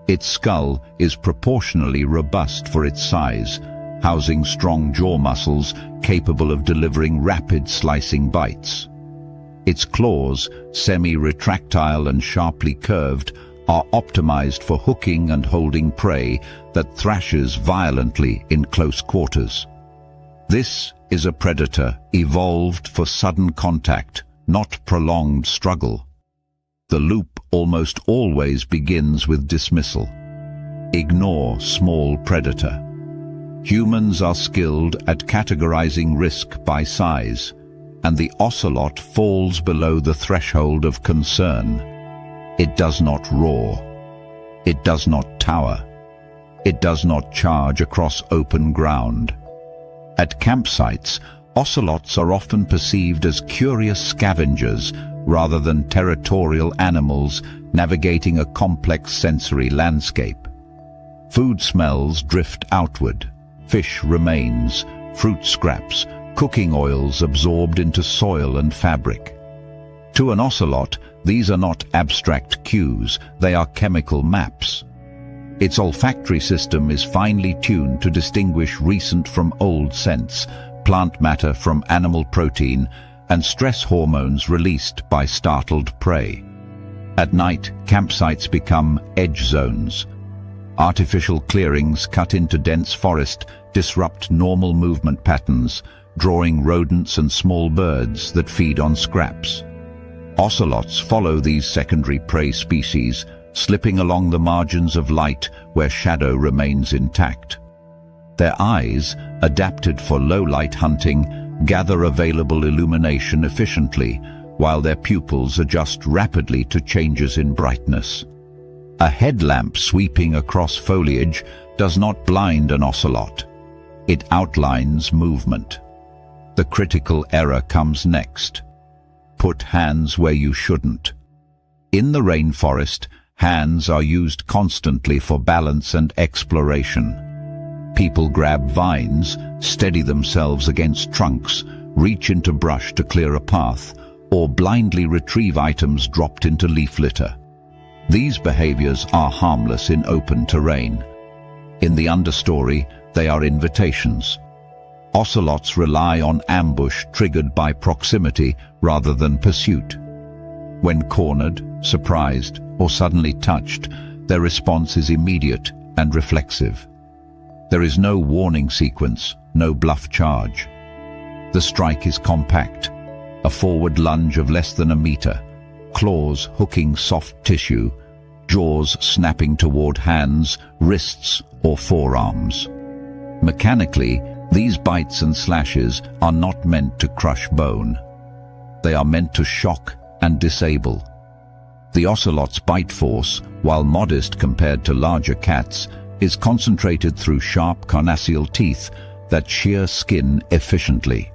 [SPEAKER 1] Its skull is proportionally robust for its size, housing strong jaw muscles capable of delivering rapid slicing bites. Its claws, semi-retractile and sharply curved, are optimized for hooking and holding prey that thrashes violently in close quarters. This is a predator evolved for sudden contact, not prolonged struggle. The loop almost always begins with dismissal. Ignore small predator. Humans are skilled at categorizing risk by size, and the ocelot falls below the threshold of concern. It does not roar. It does not tower. It does not charge across open ground. At campsites, ocelots are often perceived as curious scavengers rather than territorial animals navigating a complex sensory landscape. Food smells drift outward, fish remains, fruit scraps, cooking oils absorbed into soil and fabric. To an ocelot, these are not abstract cues, they are chemical maps. Its olfactory system is finely tuned to distinguish recent from old scents, plant matter from animal protein, and stress hormones released by startled prey. At night, campsites become edge zones. Artificial clearings cut into dense forest disrupt normal movement patterns, drawing rodents and small birds that feed on scraps. Ocelots follow these secondary prey species, slipping along the margins of light where shadow remains intact. Their eyes, adapted for low-light hunting, gather available illumination efficiently, while their pupils adjust rapidly to changes in brightness. A headlamp sweeping across foliage does not blind an ocelot. It outlines movement. The critical error comes next. Put hands where you shouldn't. In the rainforest, hands are used constantly for balance and exploration. People grab vines, steady themselves against trunks, reach into brush to clear a path, or blindly retrieve items dropped into leaf litter. These behaviors are harmless in open terrain. In the understory, they are invitations. Ocelots rely on ambush triggered by proximity rather than pursuit. When cornered, surprised, or suddenly touched, their response is immediate and reflexive. There is no warning sequence, no bluff charge. The strike is compact, a forward lunge of less than a meter, claws hooking soft tissue, jaws snapping toward hands, wrists, or forearms. Mechanically, these bites and slashes are not meant to crush bone. They are meant to shock and disable. The ocelot's bite force, while modest compared to larger cats, is concentrated through sharp carnassial teeth that shear skin efficiently.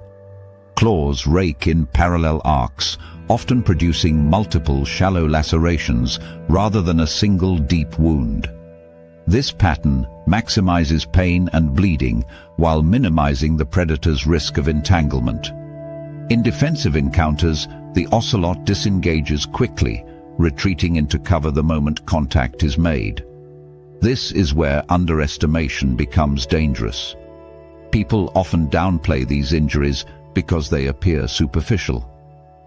[SPEAKER 1] Claws rake in parallel arcs, often producing multiple shallow lacerations rather than a single deep wound. This pattern maximizes pain and bleeding while minimizing the predator's risk of entanglement. In defensive encounters, the ocelot disengages quickly, retreating into cover the moment contact is made. This is where underestimation becomes dangerous. People often downplay these injuries because they appear superficial.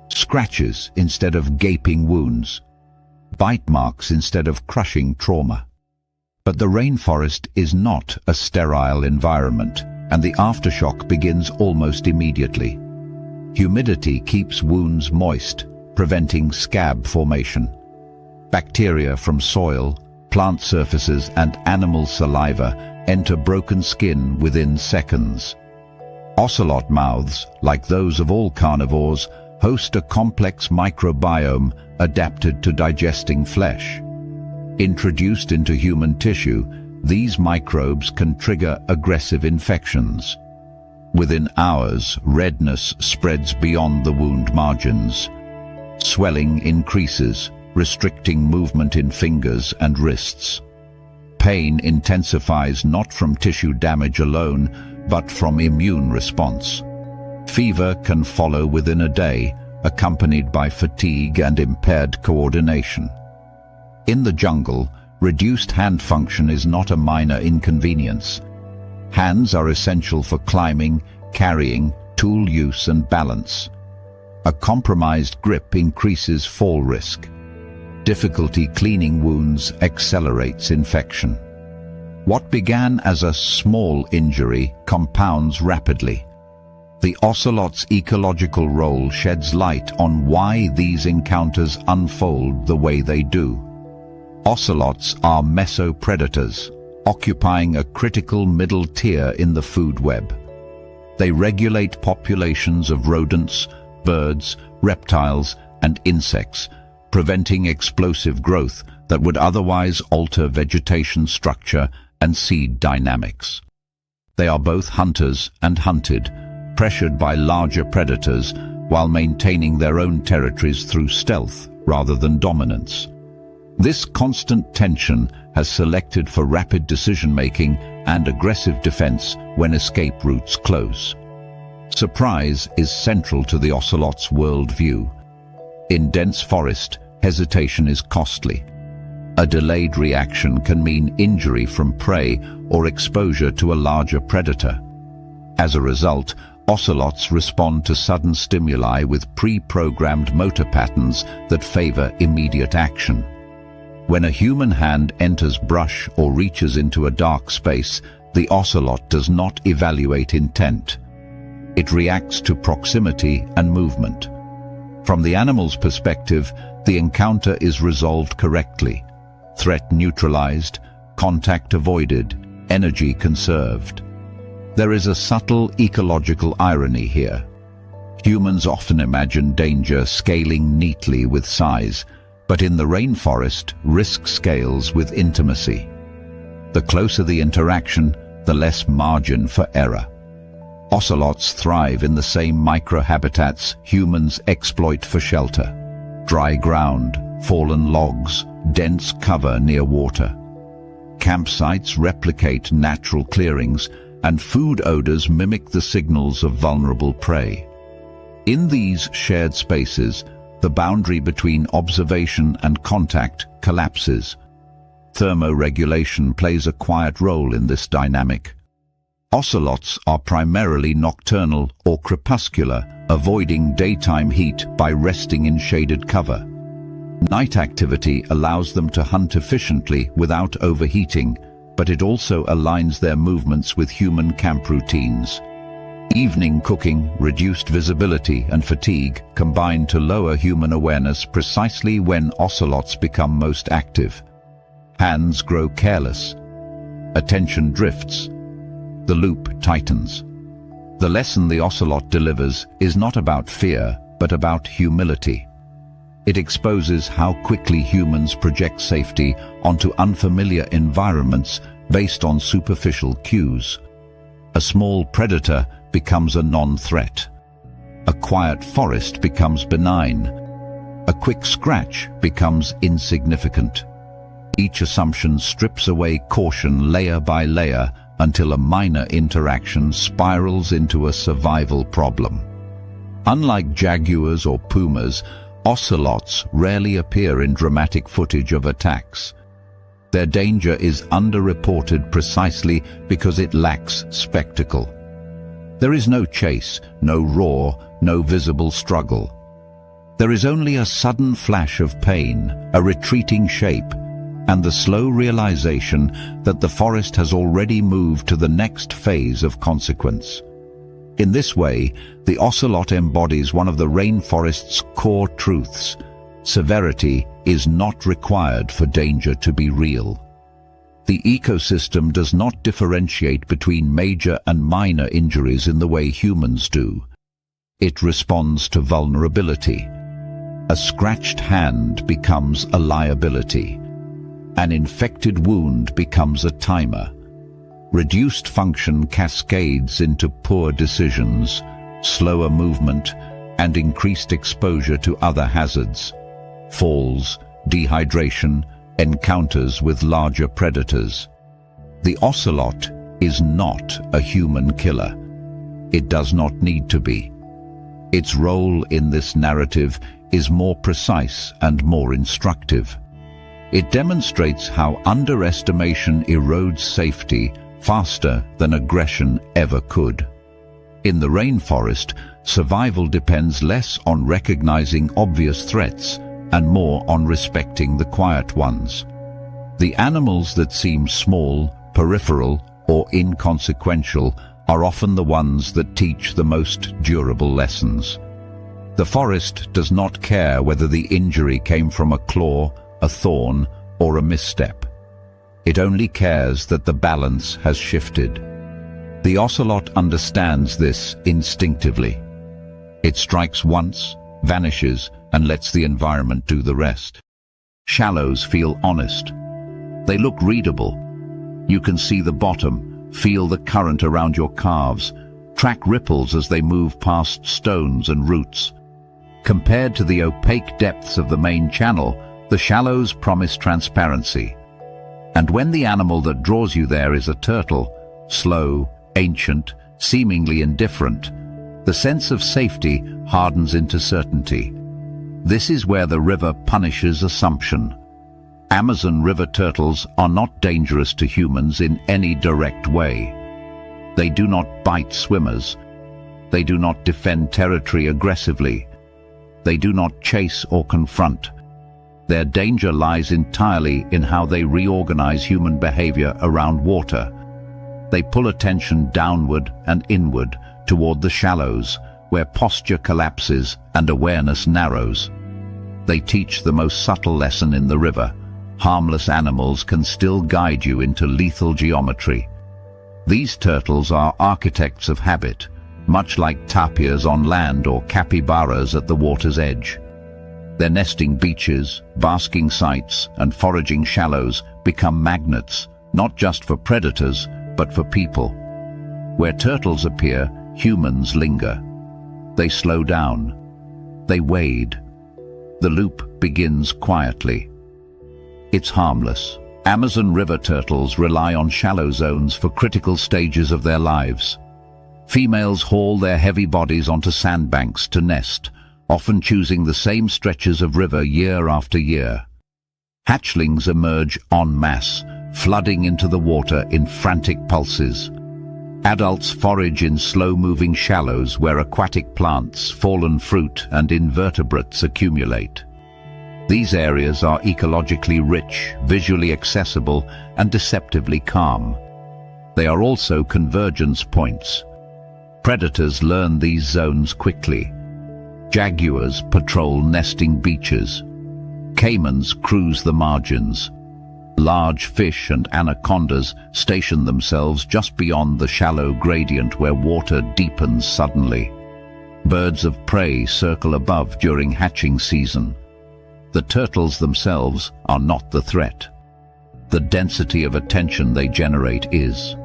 [SPEAKER 1] Scratches instead of gaping wounds, bite marks instead of crushing trauma. But the rainforest is not a sterile environment, and the aftershock begins almost immediately. Humidity keeps wounds moist, preventing scab formation. Bacteria from soil, plant surfaces, and animal saliva enter broken skin within seconds. Ocelot mouths, like those of all carnivores, host a complex microbiome adapted to digesting flesh. Introduced into human tissue, these microbes can trigger aggressive infections. Within hours, redness spreads beyond the wound margins. Swelling increases, restricting movement in fingers and wrists. Pain intensifies not from tissue damage alone, but from immune response. Fever can follow within a day, accompanied by fatigue and impaired coordination. In the jungle, reduced hand function is not a minor inconvenience. Hands are essential for climbing, carrying, tool use, and balance. A compromised grip increases fall risk. Difficulty cleaning wounds accelerates infection. What began as a small injury compounds rapidly. The ocelot's ecological role sheds light on why these encounters unfold the way they do. Ocelots are mesopredators, occupying a critical middle tier in the food web. They regulate populations of rodents, birds, reptiles, and insects, preventing explosive growth that would otherwise alter vegetation structure and seed dynamics. They are both hunters and hunted, pressured by larger predators while maintaining their own territories through stealth rather than dominance. This constant tension has selected for rapid decision-making and aggressive defense when escape routes close. Surprise is central to the ocelot's worldview. In dense forest, hesitation is costly. A delayed reaction can mean injury from prey or exposure to a larger predator. As a result, ocelots respond to sudden stimuli with pre-programmed motor patterns that favor immediate action. When a human hand enters brush or reaches into a dark space, the ocelot does not evaluate intent. It reacts to proximity and movement. From the animal's perspective, the encounter is resolved correctly. Threat neutralized, contact avoided, energy conserved. There is a subtle ecological irony here. Humans often imagine danger scaling neatly with size, but in the rainforest, risk scales with intimacy. The closer the interaction, the less margin for error. Ocelots thrive in the same microhabitats humans exploit for shelter. Dry ground, fallen logs, dense cover near water. Campsites replicate natural clearings, and food odors mimic the signals of vulnerable prey. In these shared spaces, the boundary between observation and contact collapses. Thermoregulation plays a quiet role in this dynamic. Ocelots are primarily nocturnal or crepuscular, avoiding daytime heat by resting in shaded cover. Night activity allows them to hunt efficiently without overheating, but it also aligns their movements with human camp routines. Evening cooking, reduced visibility, and fatigue combine to lower human awareness precisely when ocelots become most active. Hands grow careless. Attention drifts. The loop tightens. The lesson the ocelot delivers is not about fear, but about humility. It exposes how quickly humans project safety onto unfamiliar environments based on superficial cues. A small predator becomes a non-threat. A quiet forest becomes benign. A quick scratch becomes insignificant. Each assumption strips away caution layer by layer until a minor interaction spirals into a survival problem. Unlike jaguars or pumas, ocelots rarely appear in dramatic footage of attacks. Their danger is underreported precisely because it lacks spectacle. There is no chase, no roar, no visible struggle. There is only a sudden flash of pain, a retreating shape, and the slow realization that the forest has already moved to the next phase of consequence. In this way, the ocelot embodies one of the rainforest's core truths. Severity is not required for danger to be real. The ecosystem does not differentiate between major and minor injuries in the way humans do. It responds to vulnerability. A scratched hand becomes a liability. An infected wound becomes a timer. Reduced function cascades into poor decisions, slower movement, and increased exposure to other hazards. Falls, dehydration, encounters with larger predators. The ocelot is not a human killer. It does not need to be. Its role in this narrative is more precise and more instructive. It demonstrates how underestimation erodes safety faster than aggression ever could. In the rainforest, survival depends less on recognizing obvious threats and more on respecting the quiet ones. The animals that seem small, peripheral, or inconsequential are often the ones that teach the most durable lessons. The forest does not care whether the injury came from a claw, a thorn, or a misstep. It only cares that the balance has shifted. The ocelot understands this instinctively. It strikes once, vanishes, and lets the environment do the rest. Shallows feel honest. They look readable. You can see the bottom, feel the current around your calves, track ripples as they move past stones and roots. Compared to the opaque depths of the main channel, the shallows promise transparency. And when the animal that draws you there is a turtle, slow, ancient, seemingly indifferent, the sense of safety hardens into certainty. This is where the river punishes assumption. Amazon River turtles are not dangerous to humans in any direct way. They do not bite swimmers. They do not defend territory aggressively. They do not chase or confront. Their danger lies entirely in how they reorganize human behavior around water. They pull attention downward and inward toward the shallows, where posture collapses and awareness narrows. They teach the most subtle lesson in the river. Harmless animals can still guide you into lethal geometry. These turtles are architects of habit, much like tapirs on land or capybaras at the water's edge. Their nesting beaches, basking sites, and foraging shallows become magnets, not just for predators, but for people. Where turtles appear, humans linger. They slow down. They wade. The loop begins quietly. It's harmless. Amazon River turtles rely on shallow zones for critical stages of their lives. Females haul their heavy bodies onto sandbanks to nest, often choosing the same stretches of river year after year. Hatchlings emerge en masse, flooding into the water in frantic pulses. Adults forage in slow-moving shallows where aquatic plants, fallen fruit, and invertebrates accumulate. These areas are ecologically rich, visually accessible, and deceptively calm. They are also convergence points. Predators learn these zones quickly. Jaguars patrol nesting beaches. Caimans cruise the margins. Large fish and anacondas station themselves just beyond the shallow gradient where water deepens suddenly. Birds of prey circle above during hatching season. The turtles themselves are not the threat. The density of attention they generate is.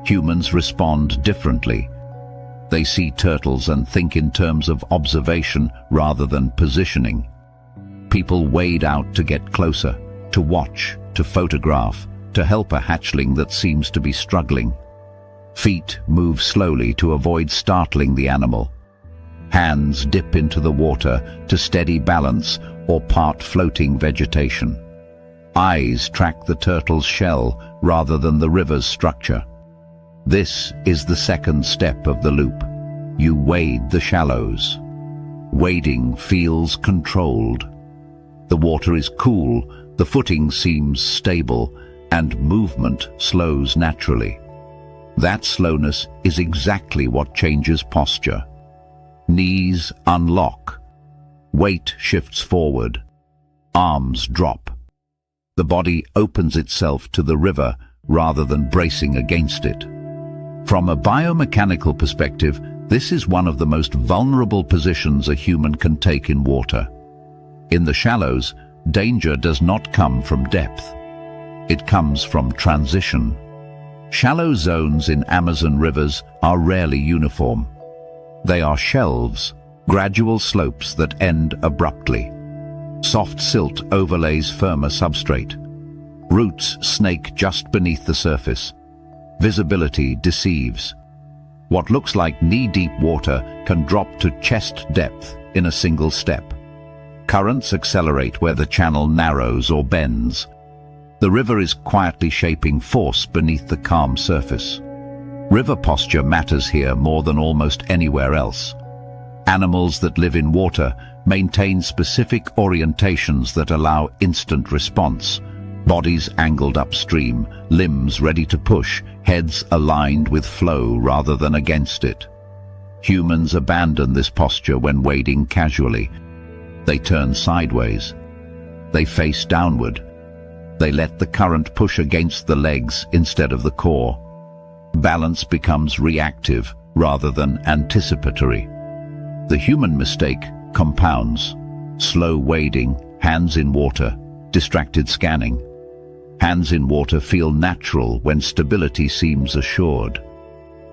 [SPEAKER 1] Humans respond differently. They see turtles and think in terms of observation rather than positioning. People wade out to get closer, to watch, to photograph, to help a hatchling that seems to be struggling. Feet move slowly to avoid startling the animal. Hands dip into the water to steady balance or part floating vegetation. Eyes track the turtle's shell rather than the river's structure. This is the second step of the loop. You wade the shallows. Wading feels controlled. The water is cool, the footing seems stable, and movement slows naturally. That slowness is exactly what changes posture. Knees unlock. Weight shifts forward. Arms drop. The body opens itself to the river rather than bracing against it. From a biomechanical perspective, this is one of the most vulnerable positions a human can take in water. In the shallows, danger does not come from depth. It comes from transition. Shallow zones in Amazon rivers are rarely uniform. They are shelves, gradual slopes that end abruptly. Soft silt overlays firmer substrate. Roots snake just beneath the surface. Visibility deceives. What looks like knee-deep water can drop to chest depth in a single step. Currents accelerate where the channel narrows or bends. The river is quietly shaping force beneath the calm surface. River posture matters here more than almost anywhere else. Animals that live in water maintain specific orientations that allow instant response. Bodies angled upstream, limbs ready to push, heads aligned with flow rather than against it. Humans abandon this posture when wading casually. They turn sideways. They face downward. They let the current push against the legs instead of the core. Balance becomes reactive rather than anticipatory. The human mistake compounds. Slow wading, hands in water, distracted scanning. Hands in water feel natural when stability seems assured.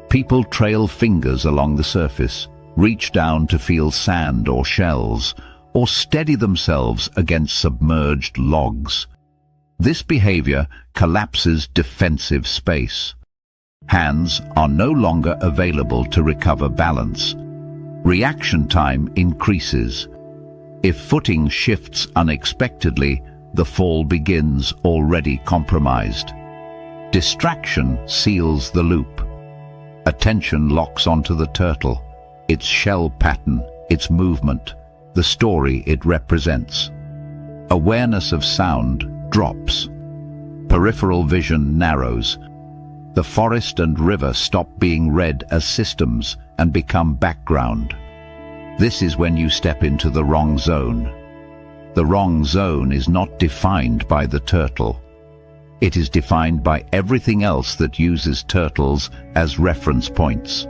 [SPEAKER 1] People trail fingers along the surface, reach down to feel sand or shells, or steady themselves against submerged logs. This behavior collapses defensive space. Hands are no longer available to recover balance. Reaction time increases. If footing shifts unexpectedly, the fall begins already compromised. Distraction seals the loop. Attention locks onto the turtle, its shell pattern, its movement, the story it represents. Awareness of sound drops. Peripheral vision narrows. The forest and river stop being read as systems and become background. This is when you step into the wrong zone. The wrong zone is not defined by the turtle. It is defined by everything else that uses turtles as reference points.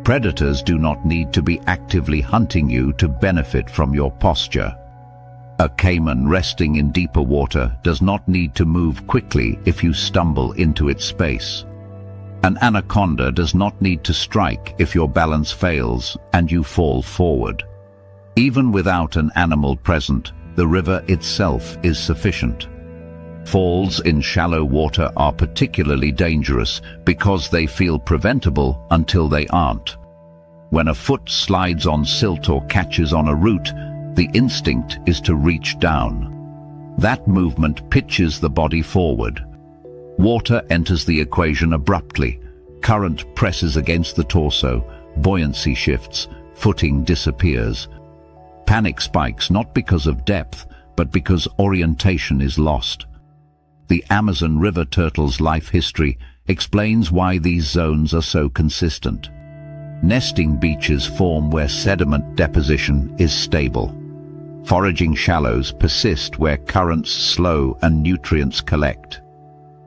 [SPEAKER 1] Predators do not need to be actively hunting you to benefit from your posture. A caiman resting in deeper water does not need to move quickly if you stumble into its space. An anaconda does not need to strike if your balance fails and you fall forward. Even without an animal present, the river itself is sufficient. Falls in shallow water are particularly dangerous because they feel preventable until they aren't. When a foot slides on silt or catches on a root, the instinct is to reach down. That movement pitches the body forward. Water enters the equation abruptly. Current presses against the torso, buoyancy shifts, footing disappears. Panic spikes not because of depth, but because orientation is lost. The Amazon river turtle's life history explains why these zones are so consistent. Nesting beaches form where sediment deposition is stable. Foraging shallows persist where currents slow and nutrients collect.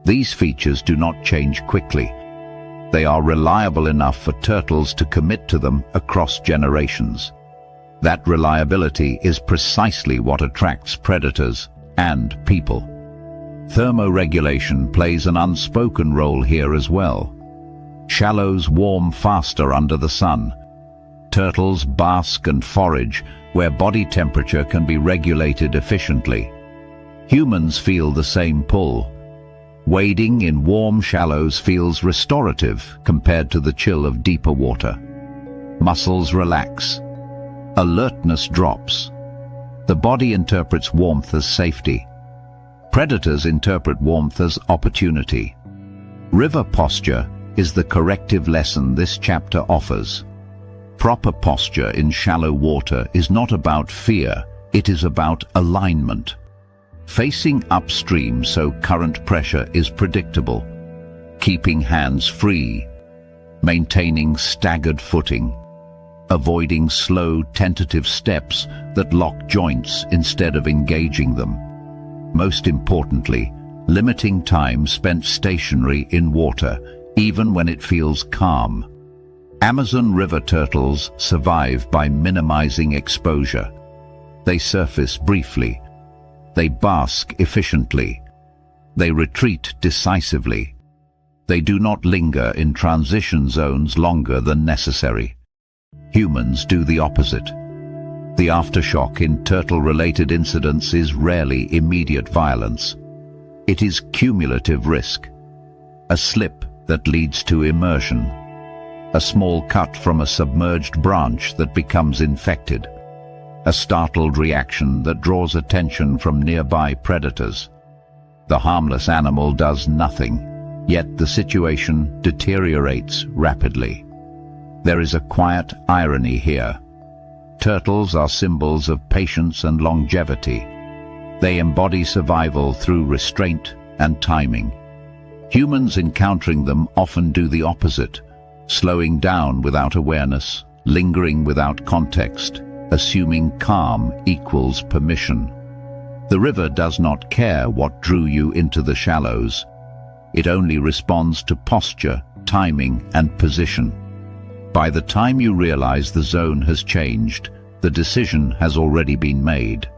[SPEAKER 1] These features do not change quickly. They are reliable enough for turtles to commit to them across generations. That reliability is precisely what attracts predators and people. Thermoregulation plays an unspoken role here as well. Shallows warm faster under the sun. Turtles bask and forage where body temperature can be regulated efficiently. Humans feel the same pull. Wading in warm shallows feels restorative compared to the chill of deeper water. Muscles relax. Alertness drops. The body interprets warmth as safety. Predators interpret warmth as opportunity. River posture is the corrective lesson this chapter offers. Proper posture in shallow water is not about fear, it is about alignment. Facing upstream so current pressure is predictable. Keeping hands free. Maintaining staggered footing. Avoiding slow, tentative steps that lock joints instead of engaging them. Most importantly, limiting time spent stationary in water, even when it feels calm. Amazon river turtles survive by minimizing exposure. They surface briefly. They bask efficiently. They retreat decisively. They do not linger in transition zones longer than necessary. Humans do the opposite. The aftershock in turtle-related incidents is rarely immediate violence. It is cumulative risk. A slip that leads to immersion. A small cut from a submerged branch that becomes infected. A startled reaction that draws attention from nearby predators. The harmless animal does nothing, yet the situation deteriorates rapidly. There is a quiet irony here. Turtles are symbols of patience and longevity. They embody survival through restraint and timing. Humans encountering them often do the opposite, slowing down without awareness, lingering without context, assuming calm equals permission. The river does not care what drew you into the shallows. It only responds to posture, timing, and position. By the time you realize the zone has changed, the decision has already been made.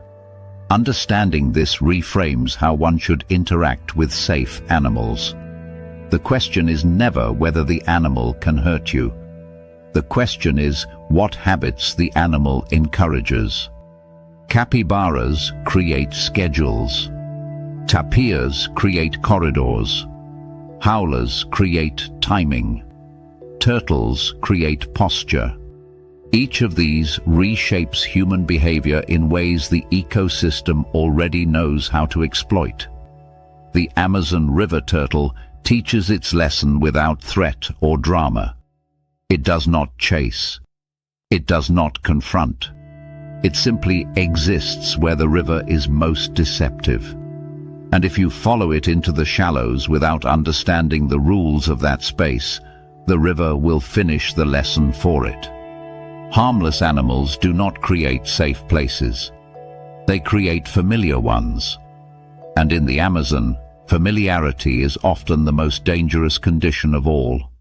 [SPEAKER 1] Understanding this reframes how one should interact with safe animals. The question is never whether the animal can hurt you. The question is what habits the animal encourages. Capybaras create schedules. Tapirs create corridors. Howlers create timing. Turtles create posture. Each of these reshapes human behavior in ways the ecosystem already knows how to exploit. The Amazon river turtle teaches its lesson without threat or drama. It does not chase. It does not confront. It simply exists where the river is most deceptive. And if you follow it into the shallows without understanding the rules of that space, the river will finish the lesson for it. Harmless animals do not create safe places. They create familiar ones. And in the Amazon, familiarity is often the most dangerous condition of all.